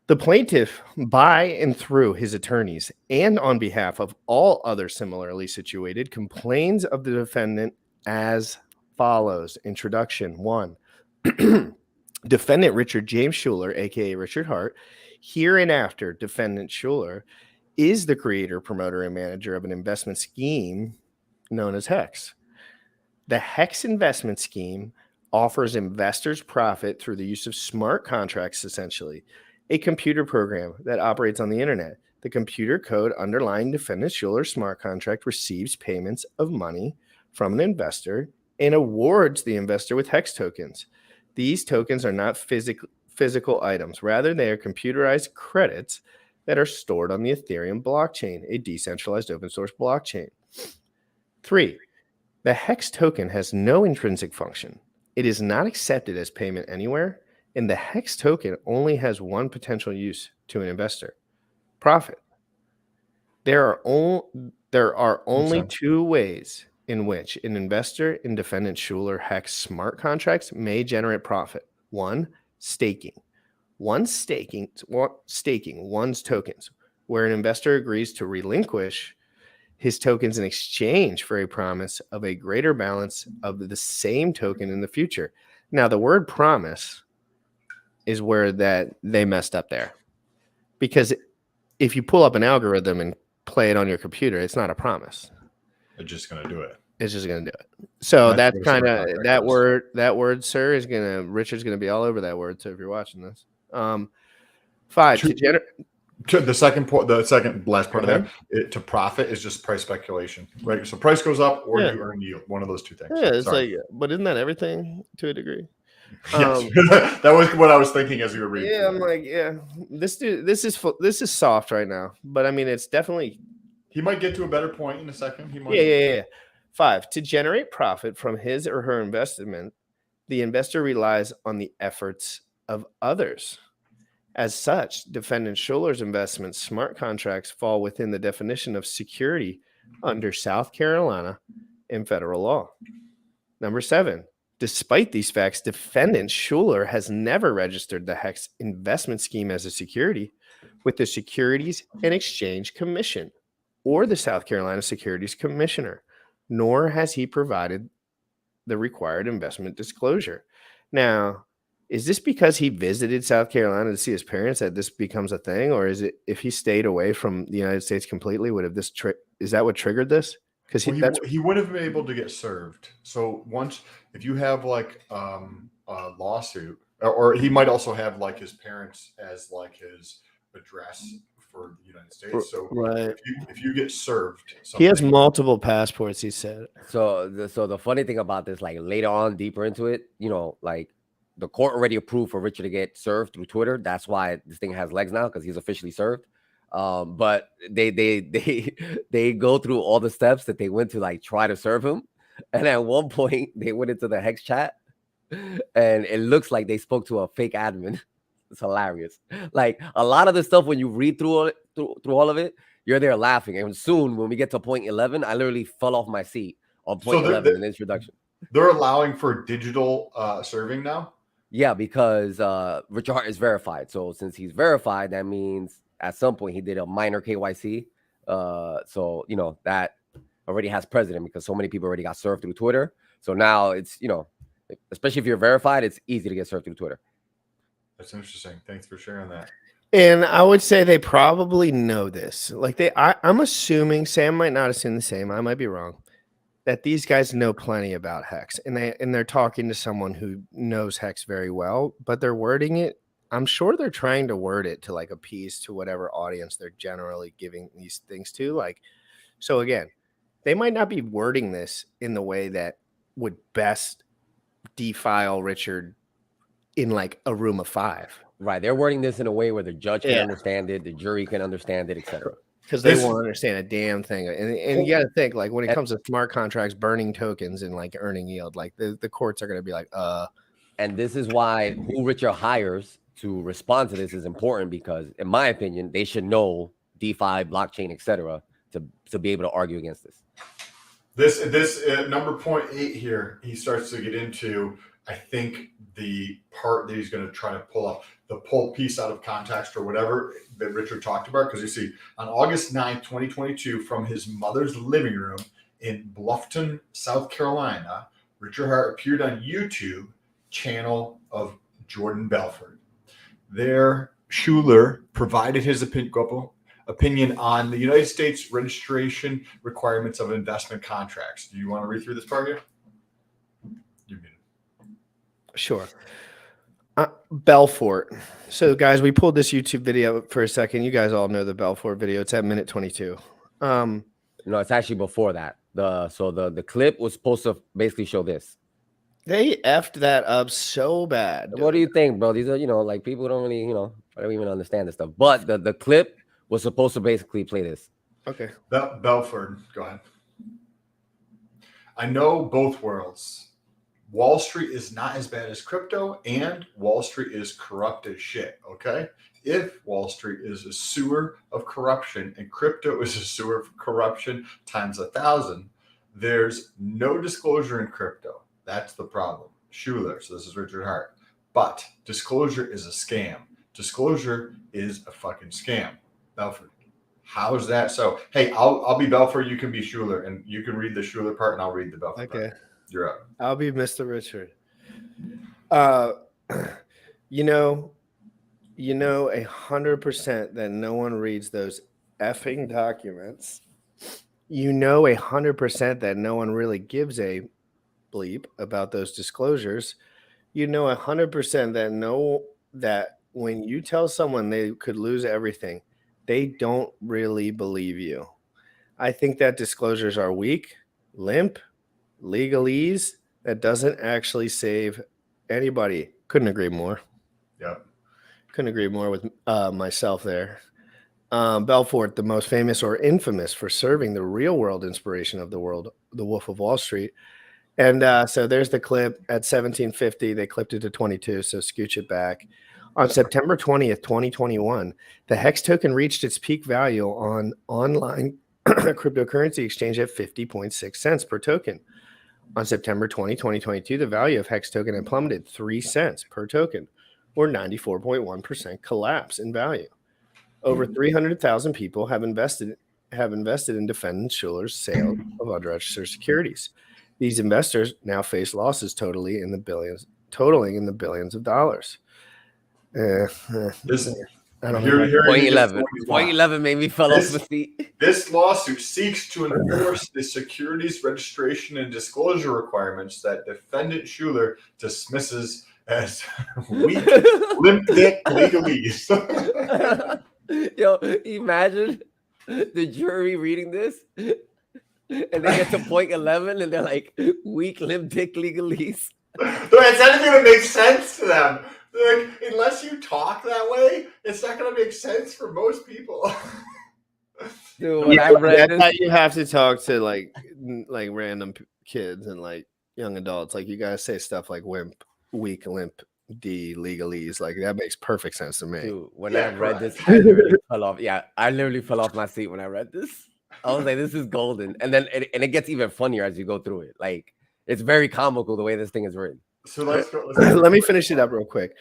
The plaintiff, by and through his attorneys and on behalf of all others similarly situated, complains of the defendant as follows. Introduction 1. Defendant Richard James Schuler, aka Richard Hart, hereinafter defendant Schuler, is the creator, promoter, and manager of an investment scheme known as HEX. The HEX investment scheme offers investors profit through the use of smart contracts, essentially a computer program that operates on the internet. The computer code underlying defendant Schuler's smart contract receives payments of money from an investor and awards the investor with HEX tokens. These tokens are not physical items. Rather, they are computerized credits that are stored on the Ethereum blockchain, a decentralized open source blockchain. 3. The HEX token has no intrinsic function. It is not accepted as payment anywhere, and the HEX token only has one potential use to an investor: profit. There are only two ways in which an investor in defendant Schuler HEX smart contracts may generate profit. 1, staking. Staking one's tokens, where an investor agrees to relinquish his tokens in exchange for a promise of a greater balance of the same token in the future. Now, the word promise is where that they messed up there, because if you pull up an algorithm and play it on your computer, it's not a promise. It's just going to do it. It's just going to do it. So that's what a kind smart of contract is. that word, sir, is Richard's going to be all over that word. So if you're watching this, 5 the second last part of that, to profit is just price speculation, right? So price goes up or you earn yield, one of those two things. Yeah, it's like, but isn't that everything to a degree? Yes. That was what I was thinking as you were reading. Yeah, I'm like, this is soft right now, but I mean, it's definitely. He might get to a better point in a second. He might. Yeah. 5, to generate profit from his or her investment, the investor relies on the efforts of others. As such, defendant Schuler's investment smart contracts fall within the definition of security under South Carolina and federal law. Number 7, despite these facts, defendant Schuler has never registered the HEX investment scheme as a security with the Securities and Exchange Commission or the South Carolina Securities Commissioner, nor has he provided the required investment disclosure. Now, is this because he visited South Carolina to see his parents that this becomes a thing, or is it if he stayed away from the United States completely? Would have this is that what triggered this? Because he would have been able to get served. So once, if you have like a lawsuit, or he might also have like his parents as like his address for the United States. So right, if you get served, he has multiple passports. He said. So the funny thing about this, like later on, deeper into it, like the court already approved for Richard to get served through Twitter. That's why this thing has legs now, because he's officially served. But they go through all the steps that they went to like try to serve him, and at one point they went into the HEX chat, and it looks like they spoke to a fake admin. It's hilarious. Like a lot of the stuff when you read through all of it, you're there laughing. And soon when we get to point 11, I literally fell off my seat on point 11 in the introduction. They're allowing for digital serving now. Yeah, because Richard Hart is verified. So since he's verified, that means at some point he did a minor KYC. So that already has precedent because so many people already got served through Twitter. So now it's especially if you're verified, it's easy to get served through Twitter. That's interesting. Thanks for sharing that. And I would say they probably know this. Like I'm assuming Sam might not assume the same. I might be wrong. that these guys know plenty about HEX, and they're talking to someone who knows HEX very well, but they're wording it. I'm sure they're trying to word it to like appease to whatever audience they're generally giving these things to. Like, so again, they might not be wording this in the way that would best defile Richard in like a room of 5. Right. They're wording this in a way where the judge can understand it, the jury can understand it, etc. Because they won't understand a damn thing. And you got to think, like, when it comes to smart contracts, burning tokens and like earning yield, like the courts are going to be like, And this is why who Richard hires to respond to this is important, because in my opinion, they should know DeFi, blockchain, etc., to be able to argue against this. This number 0.8 here, he starts to get into, I think, the part that he's going to try to pull piece out of context or whatever that Richard talked about. Because you see, on August 9th, 2022, from his mother's living room in Bluffton, South Carolina, Richard Hart appeared on YouTube channel of Jordan Belfort. There, Schuler provided his opinion on the United States registration requirements of investment contracts. Do you want to read through this part here? Sure. Belfort. So, guys, we pulled this YouTube video for a second. You guys all know the Belfort video. It's at minute 22. No, it's actually before that. The clip was supposed to basically show this. They effed that up so bad. What do you think, bro? These are, like, people don't really, I don't even understand this stuff. But the clip was supposed to basically play this. Okay. Belfort, go ahead. I know both worlds. Wall Street is not as bad as crypto, and Wall Street is corrupt as shit, okay? If Wall Street is a sewer of corruption and crypto is a sewer of corruption times 1,000, there's no disclosure in crypto. That's the problem. Schuler, so this is Richard Hart. But disclosure is a scam. Disclosure is a fucking scam. Belfort, how is that so? Hey, I'll be Belfort, you can be Schuler, and you can read the Schuler part, and I'll read the Belfort part. You're up. I'll be Mr. Richard. 100% that no one reads those effing documents. 100% that no one really gives a bleep about those disclosures. 100% that when you tell someone they could lose everything, they don't really believe you. I think that disclosures are weak, limp, legalese that doesn't actually save anybody. Couldn't agree more. Yep. Couldn't agree more with myself there. Belfort, the most famous or infamous for serving the real world inspiration of the world, the Wolf of Wall Street. And so there's the clip at 1750. They clipped it to 22, so scooch it back. On September 20th, 2021, the HEX token reached its peak value on online cryptocurrency exchange at 50.6 cents per token. On September 20, 2022, the value of HEX token had plummeted 3 cents per token, or 94.1% collapse in value. Over 300,000 people have invested in defendant Schuler's sale of unregistered securities. These investors now face losses totaling in the billions of dollars. I don't know. Point 11 made me fell off the seat. This lawsuit seeks to enforce the securities registration and disclosure requirements that defendant Schuler dismisses as weak, limp dick legalese. Yo, imagine the jury reading this and they get to point 11 and they're like, weak, limp dick legalese. It's not going to make sense to them. Like, unless you talk that way, it's not going to make sense for most people. Dude, when I read that's how you have to talk to like random kids and like young adults. Like, you gotta say stuff like wimp, weak, limp, D, legalese. Like, that makes perfect sense to me. Dude, when I read this, I literally fell off. Yeah, I literally fell off my seat when I read this. I was like, this is golden. And then it gets even funnier as you go through it. Like, it's very comical the way this thing is written. So let's go. Let me finish it up real quick.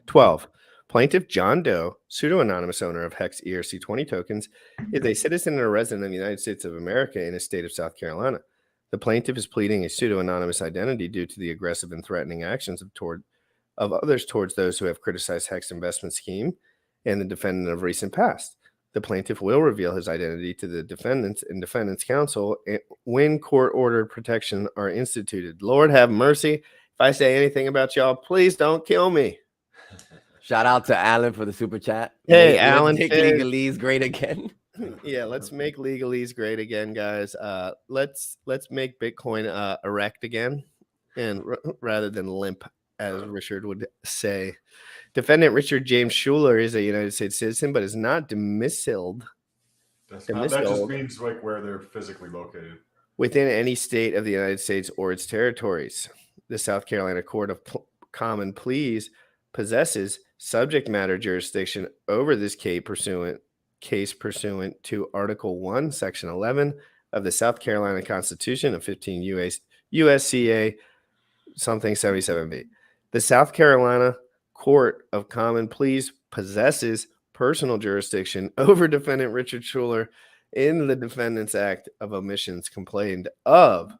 12. Plaintiff John Doe, pseudo-anonymous owner of HEX ERC20 tokens, is a citizen and a resident of the United States of America in the state of South Carolina. The plaintiff is pleading a pseudo-anonymous identity due to the aggressive and threatening actions of others towards those who have criticized HEX investment scheme and the defendant of recent past. the plaintiff will reveal his identity to the defendants and defendants counsel when court-ordered protection are instituted. Lord have mercy. If I say anything about y'all, please don't kill me. Shout out to Alan for the super chat. Hey, Let's Alan make says- legalese great again. Yeah, let's make legalese great again, guys. Let's make Bitcoin erect again, and rather than limp, as Richard would say. Defendant Richard James Schuler is a United States citizen, but is not domiciled. That just means like where they're physically located. Within any state of the United States or its territories. The South Carolina Court of Common Pleas possesses subject matter jurisdiction over this case pursuant to Article 1, Section 11 of the South Carolina Constitution of 15 USCA something 77B. The South Carolina Court of Common Pleas possesses personal jurisdiction over defendant Richard Schuler in the Defendants Act of Omissions complained of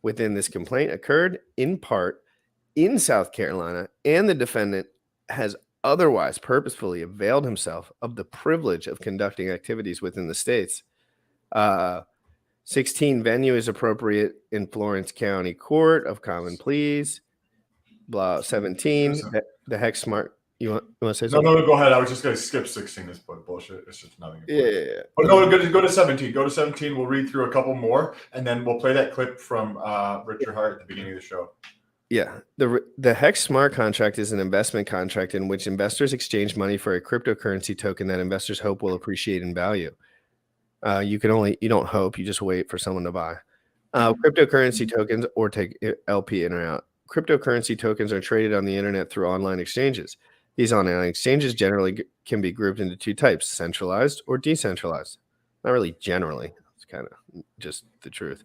within this complaint occurred in part in South Carolina, and the defendant has otherwise purposefully availed himself of the privilege of conducting activities within the states. 16 venue is appropriate in Florence County Court of Common Pleas. Blah 17. The HEX smart. You want to say something? No, go ahead. I was just going to skip 16. This bullshit. It's just nothing. Yeah. But no, go to 17. Go to 17. We'll read through a couple more, and then we'll play that clip from Richard Hart at the beginning of the show. Yeah. The HEX smart contract is an investment contract in which investors exchange money for a cryptocurrency token that investors hope will appreciate in value. You don't hope, you just wait for someone to buy. Cryptocurrency tokens or take LP in or out. Cryptocurrency tokens are traded on the internet through online exchanges. These online exchanges generally can be grouped into two types, centralized or decentralized. Not really generally. It's kind of just the truth.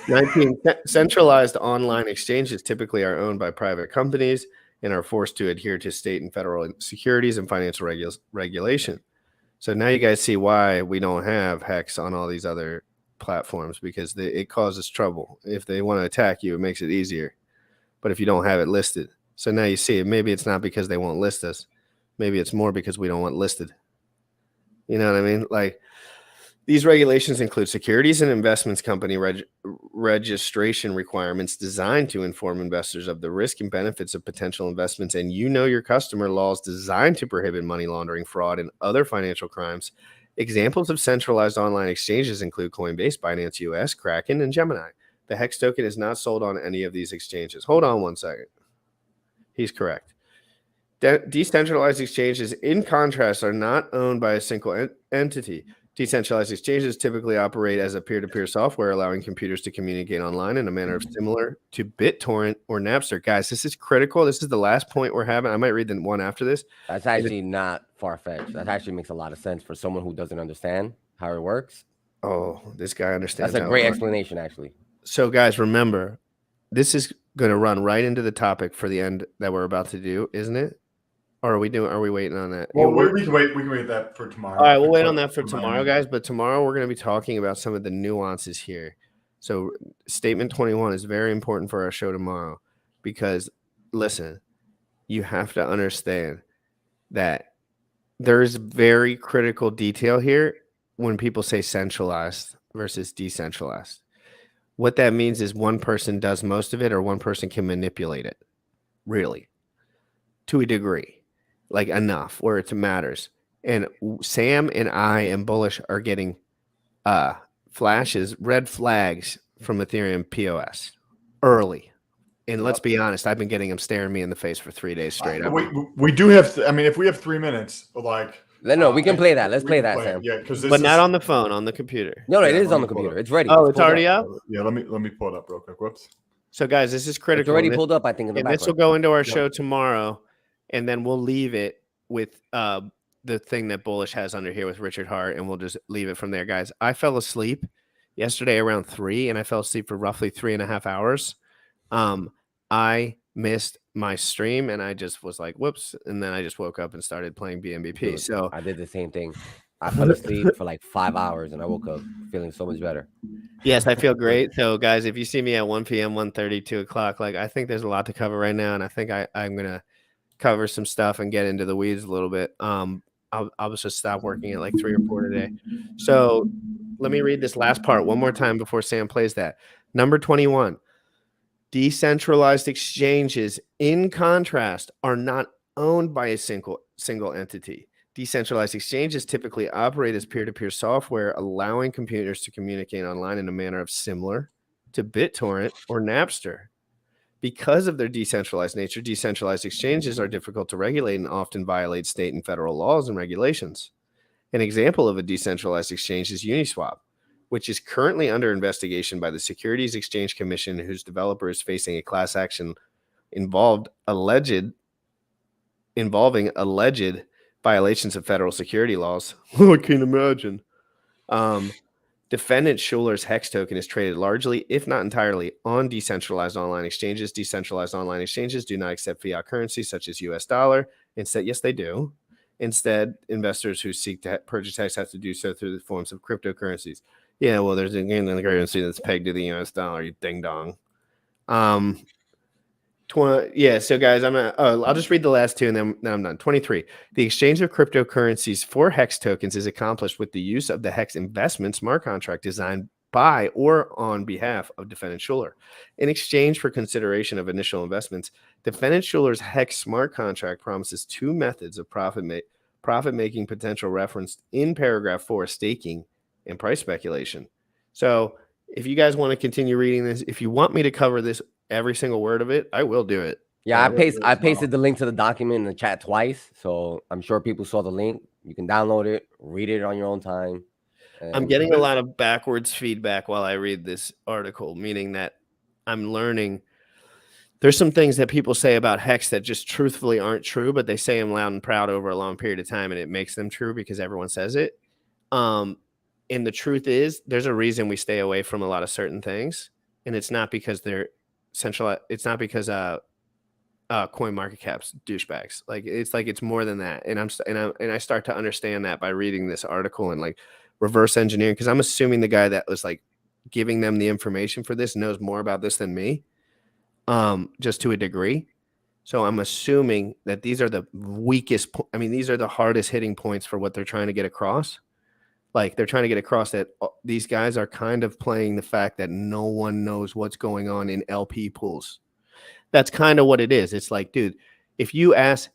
19 centralized online exchanges typically are owned by private companies and are forced to adhere to state and federal securities and financial regulation. So now you guys see why we don't have HEX on all these other platforms, because it causes trouble. If they want to attack you, it makes it easier. But if you don't have it listed. So now you see, maybe it's not because they won't list us. Maybe it's more because we don't want listed. You know what I mean? Like, these regulations include securities and investments company registration requirements designed to inform investors of the risk and benefits of potential investments, and your customer laws designed to prohibit money laundering, fraud, and other financial crimes. Examples of centralized online exchanges include Coinbase, Binance US, Kraken, and Gemini. The HEX token is not sold on any of these exchanges. Hold on one second. He's correct. Decentralized exchanges, in contrast, are not owned by a single entity. Decentralized exchanges typically operate as a peer-to-peer software, allowing computers to communicate online in a manner similar to BitTorrent or Napster. Guys, this is critical. This is the last point we're having. I might read the one after this. That's actually not far-fetched. That actually makes a lot of sense for someone who doesn't understand how it works. Oh, this guy understands. That's a great explanation, actually. So, guys, remember, this is going to run right into the topic for the end that we're about to do, isn't it? Or are we waiting on that? Well, we can wait that for tomorrow. All right, we'll wait on that for tomorrow, guys. But tomorrow we're going to be talking about some of the nuances here. So statement 21 is very important for our show tomorrow, because listen, you have to understand that there's very critical detail here when people say centralized versus decentralized. What that means is one person does most of it, or one person can manipulate it, really, to a degree. Like enough where it matters. And Sam and I and Bullish are getting red flags from Ethereum POS early. And let's be honest, I've been getting them staring me in the face for 3 days straight. We do have, if we have 3 minutes, like. No, we can play that. Let's play that, Sam. Yeah, but not on the phone, on the computer. No, it is on the computer. It's ready. Oh, it's already up? Yeah, let me pull it up real quick. Whoops. So, guys, this is critical. It's already pulled up, I think, in the background. This will go into our show tomorrow. And then we'll leave it with the thing that Bullish has under here with Richard Hart, and we'll just leave it from there, guys. I fell asleep yesterday around 3, and I fell asleep for roughly 3.5 hours. I missed my stream, and I just was like, whoops, and then I just woke up and started playing BNBP. Dude, so I did the same thing. I fell asleep for like 5 hours, and I woke up feeling so much better. Yes, I feel great. So, guys, if you see me at 1 p.m., 1:30, 2 o'clock, like I think there's a lot to cover right now, and I think I'm going to cover some stuff and get into the weeds a little bit. I'll just stop working at like 3 or 4 today. So let me read this last part one more time before Sam plays that. Number 21. Decentralized exchanges, in contrast, are not owned by a single entity. Decentralized exchanges typically operate as peer-to-peer software, allowing computers to communicate online in a manner similar to BitTorrent or Napster. Because of their decentralized nature, decentralized exchanges are difficult to regulate and often violate state and federal laws and regulations. An example of a decentralized exchange is Uniswap, which is currently under investigation by the Securities Exchange Commission, whose developer is facing a class action involving alleged violations of federal security laws. I can't imagine. Defendant Schuller's HEX token is traded largely, if not entirely, on decentralized online exchanges. Decentralized online exchanges do not accept fiat currency such as US dollar. Instead, yes, they do. Instead, investors who seek to purchase HEX have to do so through the forms of cryptocurrencies. Yeah, well, there's again a currency that's pegged to the US dollar, you ding dong. So guys, I'll just read the last two and then I'm done. 23. The exchange of cryptocurrencies for HEX tokens is accomplished with the use of the HEX investment smart contract designed by or on behalf of defendant Schuller. In exchange for consideration of initial investments, defendant Schuller's HEX smart contract promises two methods of profit-making potential referenced in paragraph 4, staking and price speculation. So if you guys want to continue reading this, if you want me to cover this every single word of it, I will do it. Yeah, I pasted the link to the document in the chat twice, so I'm sure people saw the link. You can download it, read it on your own time. I'm getting a lot of backwards feedback while I read this article, meaning that I'm learning there's some things that people say about HEX that just truthfully aren't true, but they say them loud and proud over a long period of time, and it makes them true because everyone says it. And the truth is, there's a reason we stay away from a lot of certain things, and it's not because they're centralized. It's not because coin market caps douchebags. It's more than that. And I start to understand that by reading this article and like reverse engineering, because I'm assuming the guy that was like giving them the information for this knows more about this than me, just to a degree. So I'm assuming that these are the weakest. These are the hardest hitting points for what they're trying to get across. Like they're trying to get across that these guys are kind of playing the fact that no one knows what's going on in LP pools. That's kind of what it is. It's like, dude, if you ask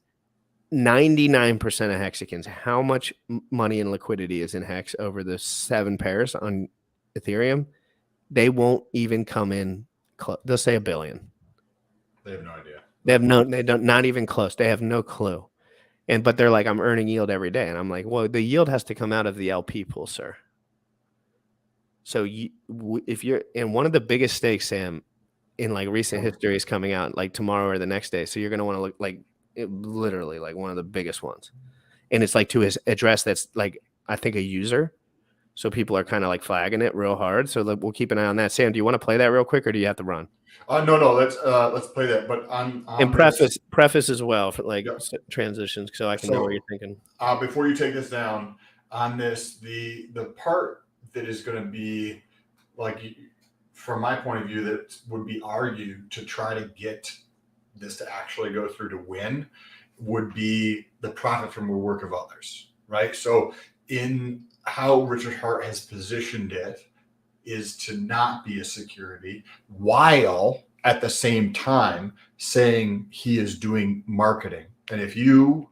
99% of Hexicans how much money and liquidity is in Hex over the 7 pairs on Ethereum, they won't even come in close. They'll say $1 billion. They have no idea. They don't, not even close. They have no clue. But they're like, I'm earning yield every day. And I'm like, well, the yield has to come out of the LP pool, sir. So if you're in one of the biggest stakes, Sam, in like recent history is coming out like tomorrow or the next day. So you're going to want to look like literally like one of the biggest ones. And it's like to his address that's like, I think a user. So people are kind of like flagging it real hard. So we'll keep an eye on that. Sam, do you want to play that real quick or do you have to run? No, let's play that. But on and preface as well for like transitions, so I can know what you're thinking. Before you take this down on this, the part that is going to be like, from my point of view, that would be argued to try to get this to actually go through to win would be the profit from the work of others, right? So in how Richard Hart has positioned it is to not be a security while at the same time saying he is doing marketing. And if you,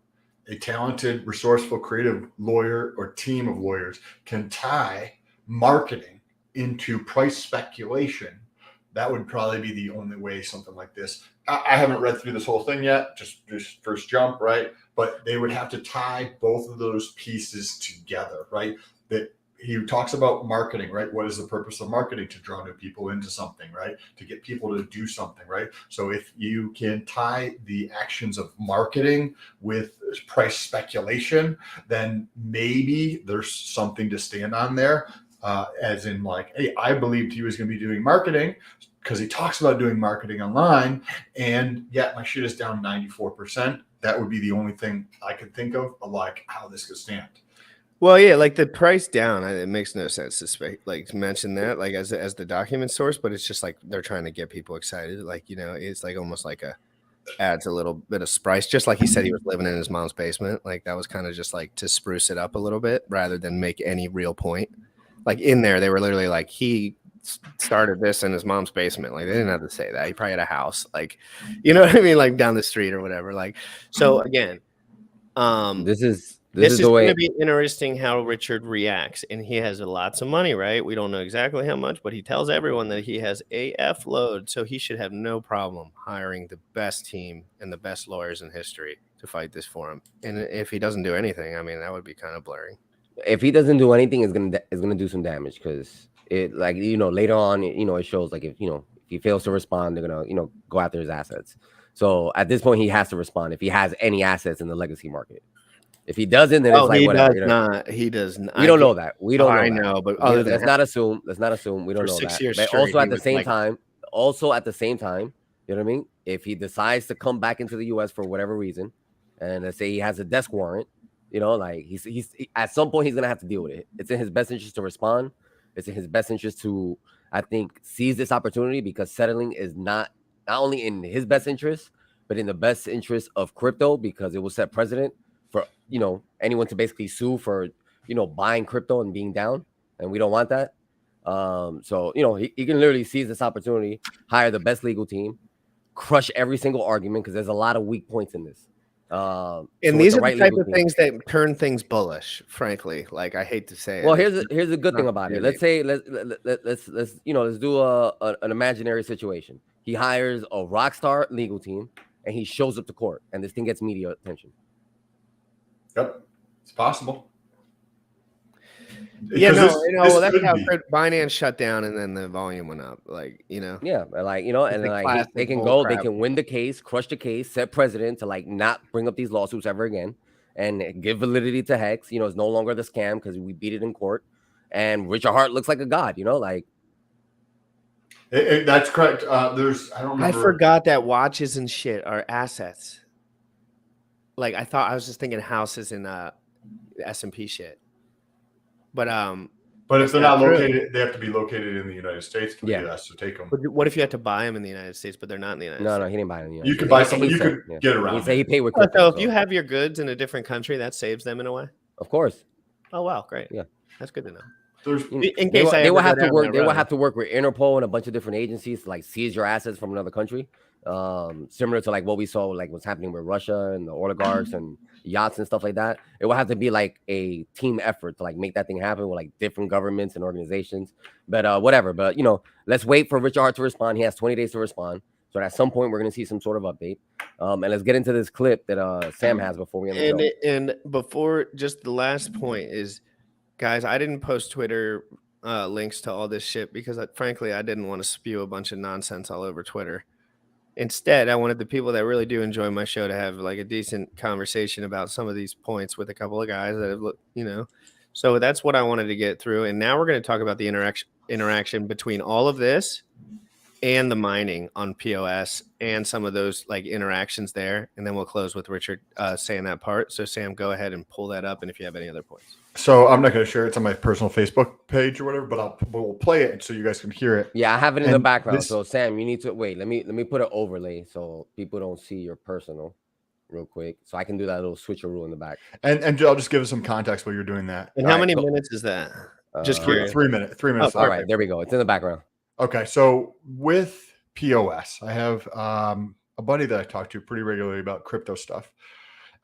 a talented, resourceful, creative lawyer or team of lawyers, can tie marketing into price speculation, that would probably be the only way something like this. I haven't read through this whole thing yet, just first jump, right? But they would have to tie both of those pieces together, right? That he talks about marketing, right? What is the purpose of marketing? To draw new people into something, right? To get people to do something, right? So if you can tie the actions of marketing with price speculation, then maybe there's something to stand on there. As in like, hey, I believed he was going to be doing marketing because he talks about doing marketing online, and yet my shit is down 94%. That would be the only thing I could think of like how this could stand. Well, yeah, like the price down, it makes no sense to mention that like as the document source, but it's just like they're trying to get people excited. Like, it's like almost like adds a little bit of spice. Just like he said, he was living in his mom's basement. Like that was kind of just like to spruce it up a little bit rather than make any real point. Like in there, they were literally like, he started this in his mom's basement. Like they didn't have to say that. He probably had a house, like, you know what I mean, like down the street or whatever. Like, so again, this is this is the way. going to be interesting how Richard reacts, and he has lots of money, right? We don't know exactly how much, but he tells everyone that he has AF load, so he should have no problem hiring the best team and the best lawyers in history to fight this for him. And if he doesn't do anything, I mean, that would be kind of blurry. If he doesn't do anything, it's gonna do some damage because it, like, you know, later on, you know, it shows like if he fails to respond, they're gonna, you know, go after his assets. So at this point, he has to respond if he has any assets in the legacy market. If he doesn't, then it's like he whatever. Does not. He does not. We don't know that. We don't know. I that. know, but let's not assume. Let's not assume. We don't know 6 that. years But straight, also at he the was same like- time, you know what I mean? If he decides to come back into the U.S. for whatever reason, and let's say he has a desk warrant, you know, like he's at some point he's gonna have to deal with it. It's in his best interest to respond. It's in his best interest to, I think, seize this opportunity because settling is not only in his best interest, but in the best interest of crypto because it will set precedent for, you know, anyone to basically sue for, you know, buying crypto and being down, and we don't want that. So, you know, he can literally seize this opportunity, hire the best legal team, crush every single argument because there's a lot of weak points in this. And these are the type of things that turn things bullish, frankly. Like I hate to say it. Well, here's a good thing about it. Let's say let's you know, let's do an imaginary situation. He hires a rock star legal team and he shows up to court and this thing gets media attention. Yep, it's possible. Yeah, well, that's how Binance shut down and then the volume went up. Like, you know. Yeah, like, you know, and like they can go, they can win the case, crush the case, set precedent to like not bring up these lawsuits ever again and give validity to HEX. You know, it's no longer the scam because we beat it in court. And Richard Hart looks like a god, you know, like. That's correct. I don't remember. I forgot that watches and shit are assets. Like I was just thinking houses and S&P shit. But if they're not located, they have to be located in the United States for the US to take them. But what if you had to buy them in the United States, but they're not in the United States? No, he didn't buy them in the United States. You could buy something. You could get around. He said he paid with crypto. So if you have your goods in a different country, that saves them in a way. Of course. Oh wow, great. Yeah, that's good to know. In case they will have to work. They will have to work with Interpol and a bunch of different agencies to like seize your assets from another country. Similar to like what we saw, like what's happening with Russia and the oligarchs and yachts and stuff like that. It will have to be like a team effort to like make that thing happen with like different governments and organizations. But whatever. But you know, let's wait for Richard Hart to respond. He has 20 days to respond. So at some point we're gonna see some sort of update. And let's get into this clip that Sam has before we end the show. And before, just the last point is, guys, I didn't post Twitter links to all this shit because frankly I didn't want to spew a bunch of nonsense all over Twitter. Instead, I wanted the people that really do enjoy my show to have like a decent conversation about some of these points with a couple of guys that have, you know, so that's what I wanted to get through. And now we're going to talk about the interaction between all of this and the mining on POS and some of those like interactions there. And then we'll close with Richard saying that part. So Sam, go ahead and pull that up. And if you have any other points. So I'm not going to share it. It's on my personal Facebook page or whatever, but we'll play it so you guys can hear it. Yeah, I have it in the background. So Sam, you need to wait. Let me put an overlay so people don't see your personal real quick. So I can do that little switcheroo in the back. And I'll just give us some context while you're doing that. And how many minutes is that? Just curious. 3 minutes. 3 minutes. All right, there we go. It's in the background. Okay, so with POS, I have a buddy that I talk to pretty regularly about crypto stuff.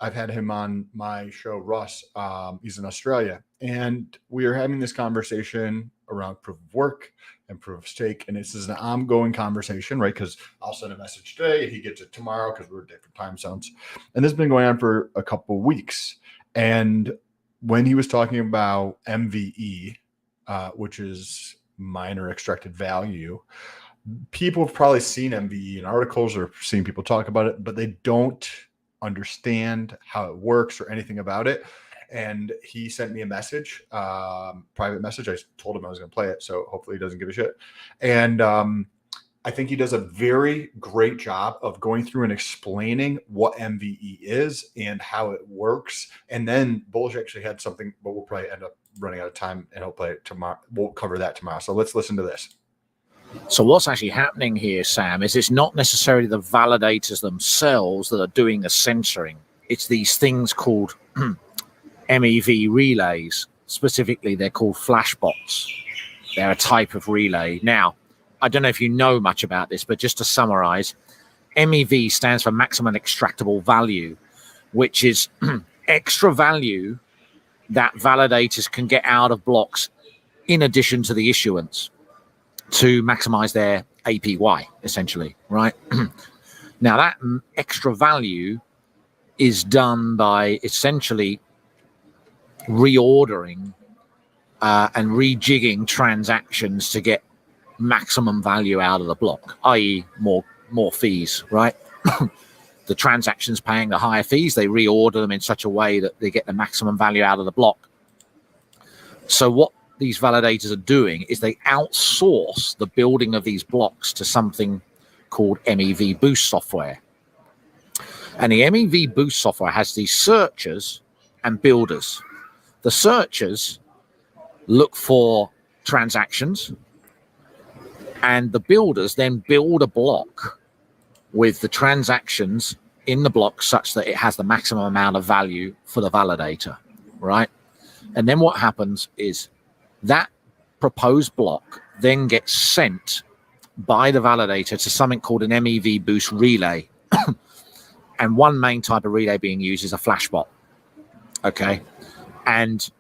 I've had him on my show, Russ. He's in Australia, and we are having this conversation around proof of work and proof of stake. And this is an ongoing conversation, right? Because I'll send a message today, he gets it tomorrow because we're different time zones. And this has been going on for a couple of weeks. And when he was talking about MVE, which is miner extracted value, people have probably seen MVE in articles or seen people talk about it, but they don't understand how it works or anything about it. And he sent me a message, private message. I told him I was going to play it, so hopefully he doesn't give a shit. And I think he does a very great job of going through and explaining what MVE is and how it works. And then Bullish actually had something, but we'll probably end up running out of time and he'll play it tomorrow. We'll cover that tomorrow. So let's listen to this. So what's actually happening here, Sam, is it's not necessarily the validators themselves that are doing the censoring. It's these things called MEV relays. Specifically, they're called flashbots. They're a type of relay. Now, I don't know if you know much about this, but just to summarize, MEV stands for maximum extractable value, which is extra value that validators can get out of blocks in addition to the issuance to maximize their APY, essentially, right? Now, that extra value is done by essentially reordering and rejigging transactions to get maximum value out of the block, i.e. more fees, right? The transactions paying the higher fees, they reorder them in such a way that they get the maximum value out of the block. So what these validators are doing is they outsource the building of these blocks to something called MEV Boost software. And the MEV Boost software has these searchers and builders. The searchers look for transactions, and the builders then build a block with the transactions in the block such that it has the maximum amount of value for the validator, right? And then what happens is that proposed block then gets sent by the validator to something called an MEV Boost relay. And one main type of relay being used is a flashbot. Okay. And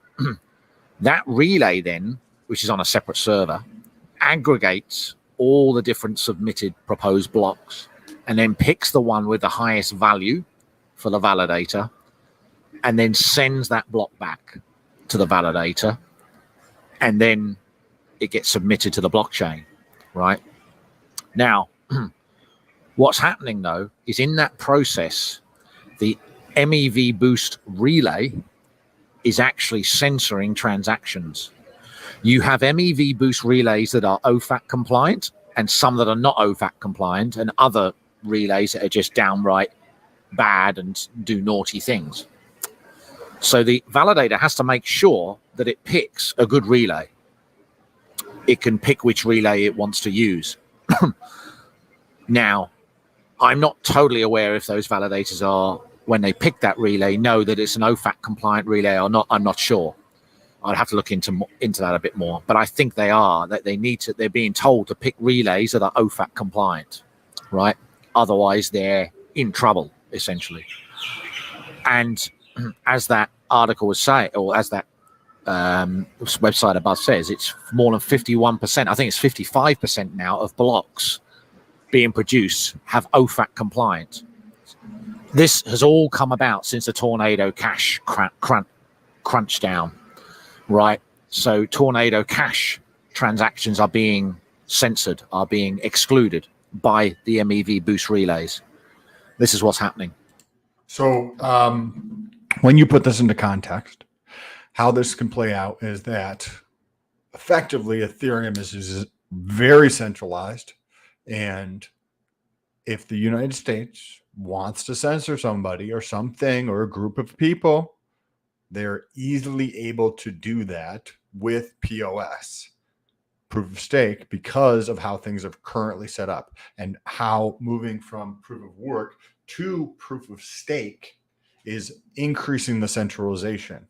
that relay then, which is on a separate server, aggregates all the different submitted proposed blocks and then picks the one with the highest value for the validator and then sends that block back to the validator, and then it gets submitted to the blockchain, right? Now, what's happening though is in that process, the MEV Boost relay is actually censoring transactions. You have MEV Boost relays that are OFAC compliant and some that are not OFAC compliant, and other relays that are just downright bad and do naughty things. So the validator has to make sure that it picks a good relay. It can pick which relay it wants to use. Now, I'm not totally aware if those validators are, when they pick that relay, know that it's an OFAC compliant relay or not. I'm not sure. I'd have to look into that a bit more, but I think they are, that they need to, they're being told to pick relays that are OFAC compliant, right? Otherwise they're in trouble, essentially. And as that article was saying, or as that website above says, it's more than 51%. I think it's 55% now of blocks being produced have OFAC compliant. This has all come about since the Tornado Cash crunch down, right? So Tornado Cash transactions are being censored, are being excluded by the MEV Boost relays. This is what's happening. So when you put this into context, how this can play out is that effectively Ethereum is very centralized. And if the United States wants to censor somebody or something or a group of people, they're easily able to do that with POS, proof of stake, because of how things are currently set up and how moving from proof of work to proof of stake is increasing the centralization.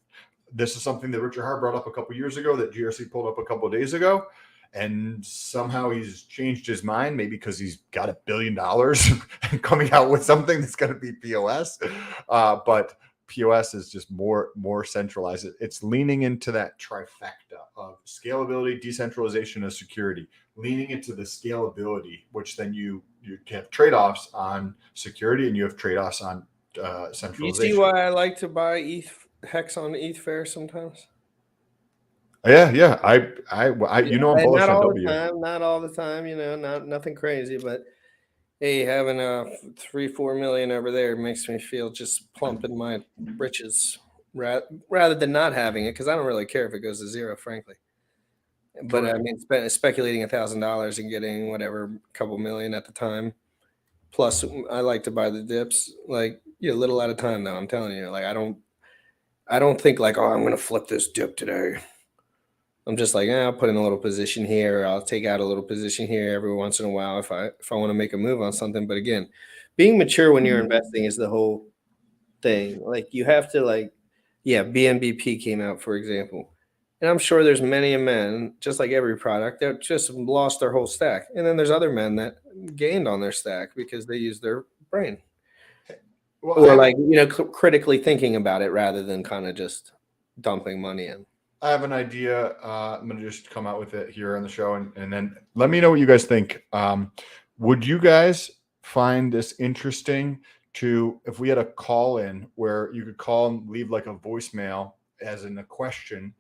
This is something that Richard Hart brought up a couple years ago, that GRC pulled up a couple of days ago, and somehow he's changed his mind, maybe because he's got $1 billion and coming out with something that's going to be POS. But POS is just more centralized. It's leaning into that trifecta of scalability, decentralization, and security, leaning into the scalability, which then you have trade-offs on security and you have trade-offs on centralization. You see why I like to buy HEX on ETH Fair sometimes? Yeah. I you know, I'm bullish not on all W. the time, not all the time, you know, nothing crazy, but hey, having a 3-4 million over there makes me feel just plump in my britches rather than not having it, because I don't really care if it goes to zero, frankly. But I mean, speculating $1,000 and getting whatever, a couple million at the time. Plus, I like to buy the dips, like, a little at a time. Though I'm telling you, like, I don't think like, oh, I'm gonna flip this dip today. I'm just like, I'll put in a little position here. Or I'll take out a little position here every once in a while if I want to make a move on something. But again, being mature when you're investing is the whole thing. Like you have to BNBP came out, for example. And I'm sure there's many men, just like every product, that just lost their whole stack. And then there's other men that gained on their stack because they used their brain. Or critically thinking about it rather than kind of just dumping money in. I have an idea. I'm going to just come out with it here on the show and then let me know what you guys think. Would you guys find this interesting if we had a call in where you could call and leave like a voicemail as in a question,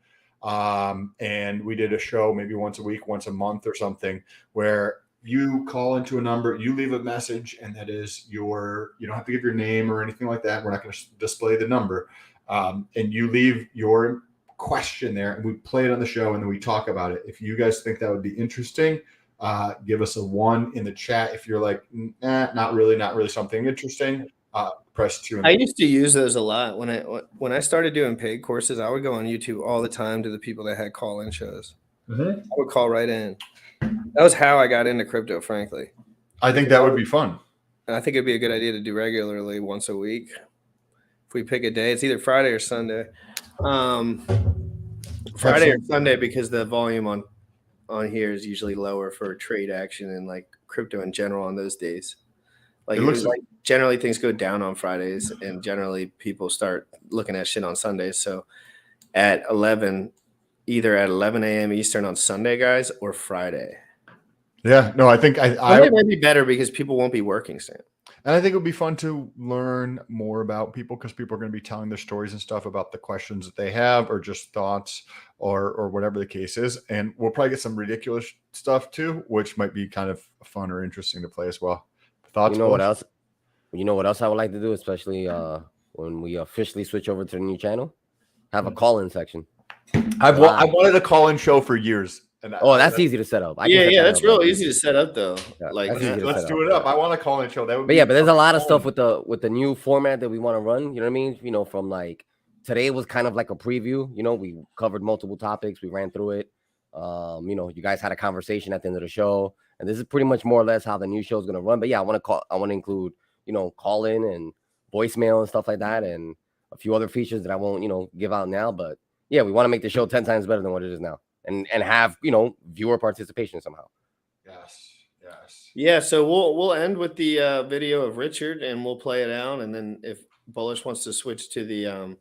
and we did a show maybe once a week, once a month or something, where you call into a number, you leave a message, and that is you don't have to give your name or anything like that. We're not going to display the number. And you leave your question there and we play it on the show and then we talk about it. If you guys think that would be interesting, give us a 1 in the chat. If you're like, not really something interesting, press 2. I used to use those a lot when I started doing paid courses. I would go on YouTube all the time to the people that had call-in shows. I would call right in. That was how I got into crypto, frankly. I think that would be fun. And I think it'd be a good idea to do regularly once a week. If we pick a day, it's either Friday or Sunday. Friday or Sunday, because the volume on here is usually lower for trade action and like crypto in general on those days. Like, generally things go down on Fridays and generally people start looking at shit on Sundays. So at 11, either at 11 a.m. Eastern on Sunday, guys, or Friday. Yeah, no, I think it might be better because people won't be working, Sam. And I think it would be fun to learn more about people because people are going to be telling their stories and stuff about the questions that they have or just thoughts or whatever the case is. And we'll probably get some ridiculous stuff too, which might be kind of fun or interesting to play as well. Thoughts? You know what else? You know what else I would like to do, especially when we officially switch over to the new channel? Have a call-in section. I wanted a call-in show for years. And that's easy to set up. That's real easy to set up though. Yeah, let's do it up. I want a call-in show. That would. But yeah, but there's a lot of stuff with the new format that we want to run. You know what I mean? You know, from like today was kind of like a preview. You know, we covered multiple topics. We ran through it. You know, you guys had a conversation at the end of the show, and this is pretty much more or less how the new show is gonna run. But yeah, I want to include call-in and voicemail and stuff like that, and a few other features that I won't give out now. But yeah, we want to make the show 10 times better than what it is now. And have viewer participation somehow. Yes. Yeah, so we'll end with the video of Richard and we'll play it out, and then if Bullish wants to switch to the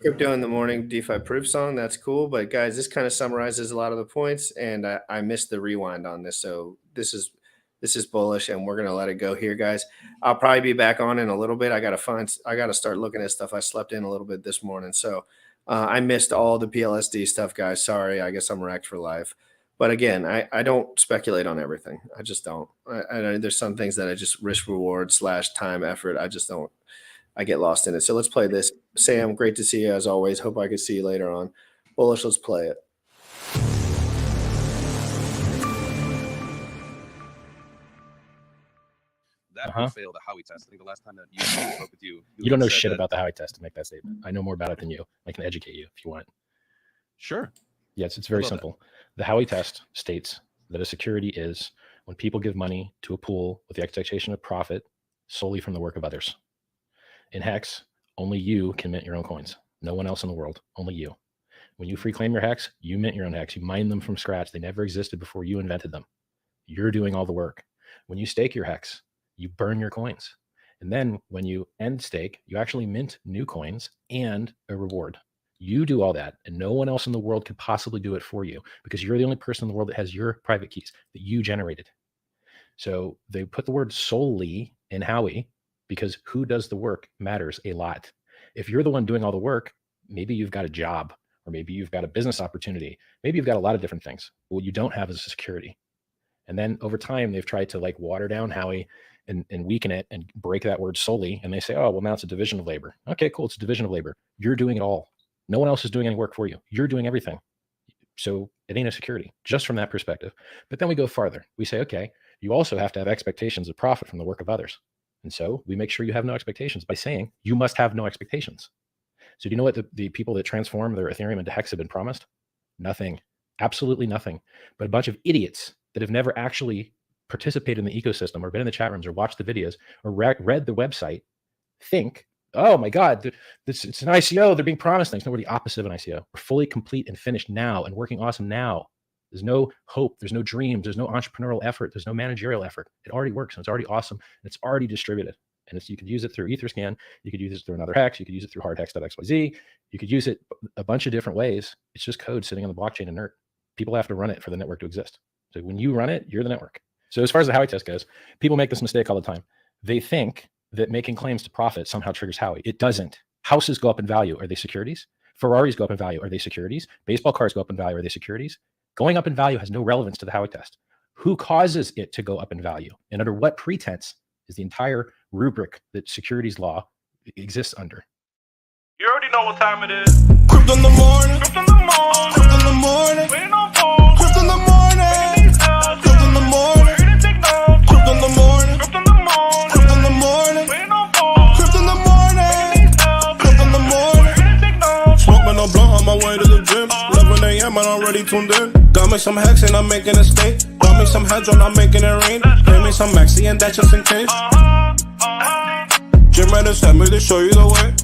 crypto in the morning DeFi proof song, that's cool. But guys, this kind of summarizes a lot of the points, and I missed the rewind on this, so this is Bullish, and we're gonna let it go here, guys. I'll probably be back on in a little bit. I gotta start looking at stuff. I slept in a little bit this morning, so. I missed all the PLSD stuff, guys. Sorry, I guess I'm wrecked for life. But again, I don't speculate on everything. I just don't. There's some things that I just risk reward / time effort. I just don't. I get lost in it. So let's play this. Sam, great to see you as always. Hope I can see you later on. Bullish, let's play it. That would fail the Howey test. I think the last time that you spoke with you. You don't know shit about the Howey test to make that statement. I know more about it than you. I can educate you if you want. Sure. Yes, it's very simple. The Howey test states that a security is when people give money to a pool with the expectation of profit solely from the work of others. In HEX, only you can mint your own coins. No one else in the world, only you. When you free claim your HEX, you mint your own HEX. You mine them from scratch. They never existed before you invented them. You're doing all the work. When you stake your HEX, you burn your coins. And then when you end stake, you actually mint new coins and a reward. You do all that, and no one else in the world could possibly do it for you because you're the only person in the world that has your private keys that you generated. So they put the word solely in Howey because who does the work matters a lot. If you're the one doing all the work, maybe you've got a job, or maybe you've got a business opportunity. Maybe you've got a lot of different things. What you don't have is a security. And then over time, they've tried to like water down Howey and weaken it and break that word solely. And they say, oh, well, now it's a division of labor. Okay, cool. It's a division of labor. You're doing it all. No one else is doing any work for you. You're doing everything. So it ain't a security just from that perspective. But then we go farther. We say, okay, you also have to have expectations of profit from the work of others. And so we make sure you have no expectations by saying you must have no expectations. So do you know what the people that transform their Ethereum into HEX have been promised? Nothing. Absolutely nothing. But a bunch of idiots that have never actually participated in the ecosystem or been in the chat rooms or watched the videos or read the website think, oh my God, it's an ICO. They're being promised things. No, we're the opposite of an ICO. We're fully complete and finished now and working awesome now. There's no hope. There's no dreams. There's no entrepreneurial effort. There's no managerial effort. It already works and it's already awesome. And it's already distributed. And you could use it through Etherscan. You could use it through another hex. You could use it through hardhex.xyz. You could use it a bunch of different ways. It's just code sitting on the blockchain inert. People have to run it for the network to exist. So when you run it, you're the network. So as far as the Howey test goes, people make this mistake all the time. They think that making claims to profit somehow triggers Howey. It doesn't. Houses go up in value. Are they securities? Ferraris go up in value. Are they securities? Baseball cards go up in value. Are they securities? Going up in value has no relevance to the Howey test. Who causes it to go up in value? And under what pretense is the entire rubric that securities law exists under? You already know what time it is. Crypto in the morning. Crypto in the morning. Crypto in the morning. Waiting on phones. Crypto in the morning. Crypto in the morning. Crypto in the morning. Crypto in the morning. Crypto in the morning. Waiting on phones. Crypto in the morning. Crypto in the morning. Smoking no blunt on my way to the gym. 11 a.m. and I'm already tuned in. Got me some hex and I'm making a stake. Got me some hedron, I'm making it rain. Pay me some maxi and that's just in case. GymRatCrypto sent me to show you the way.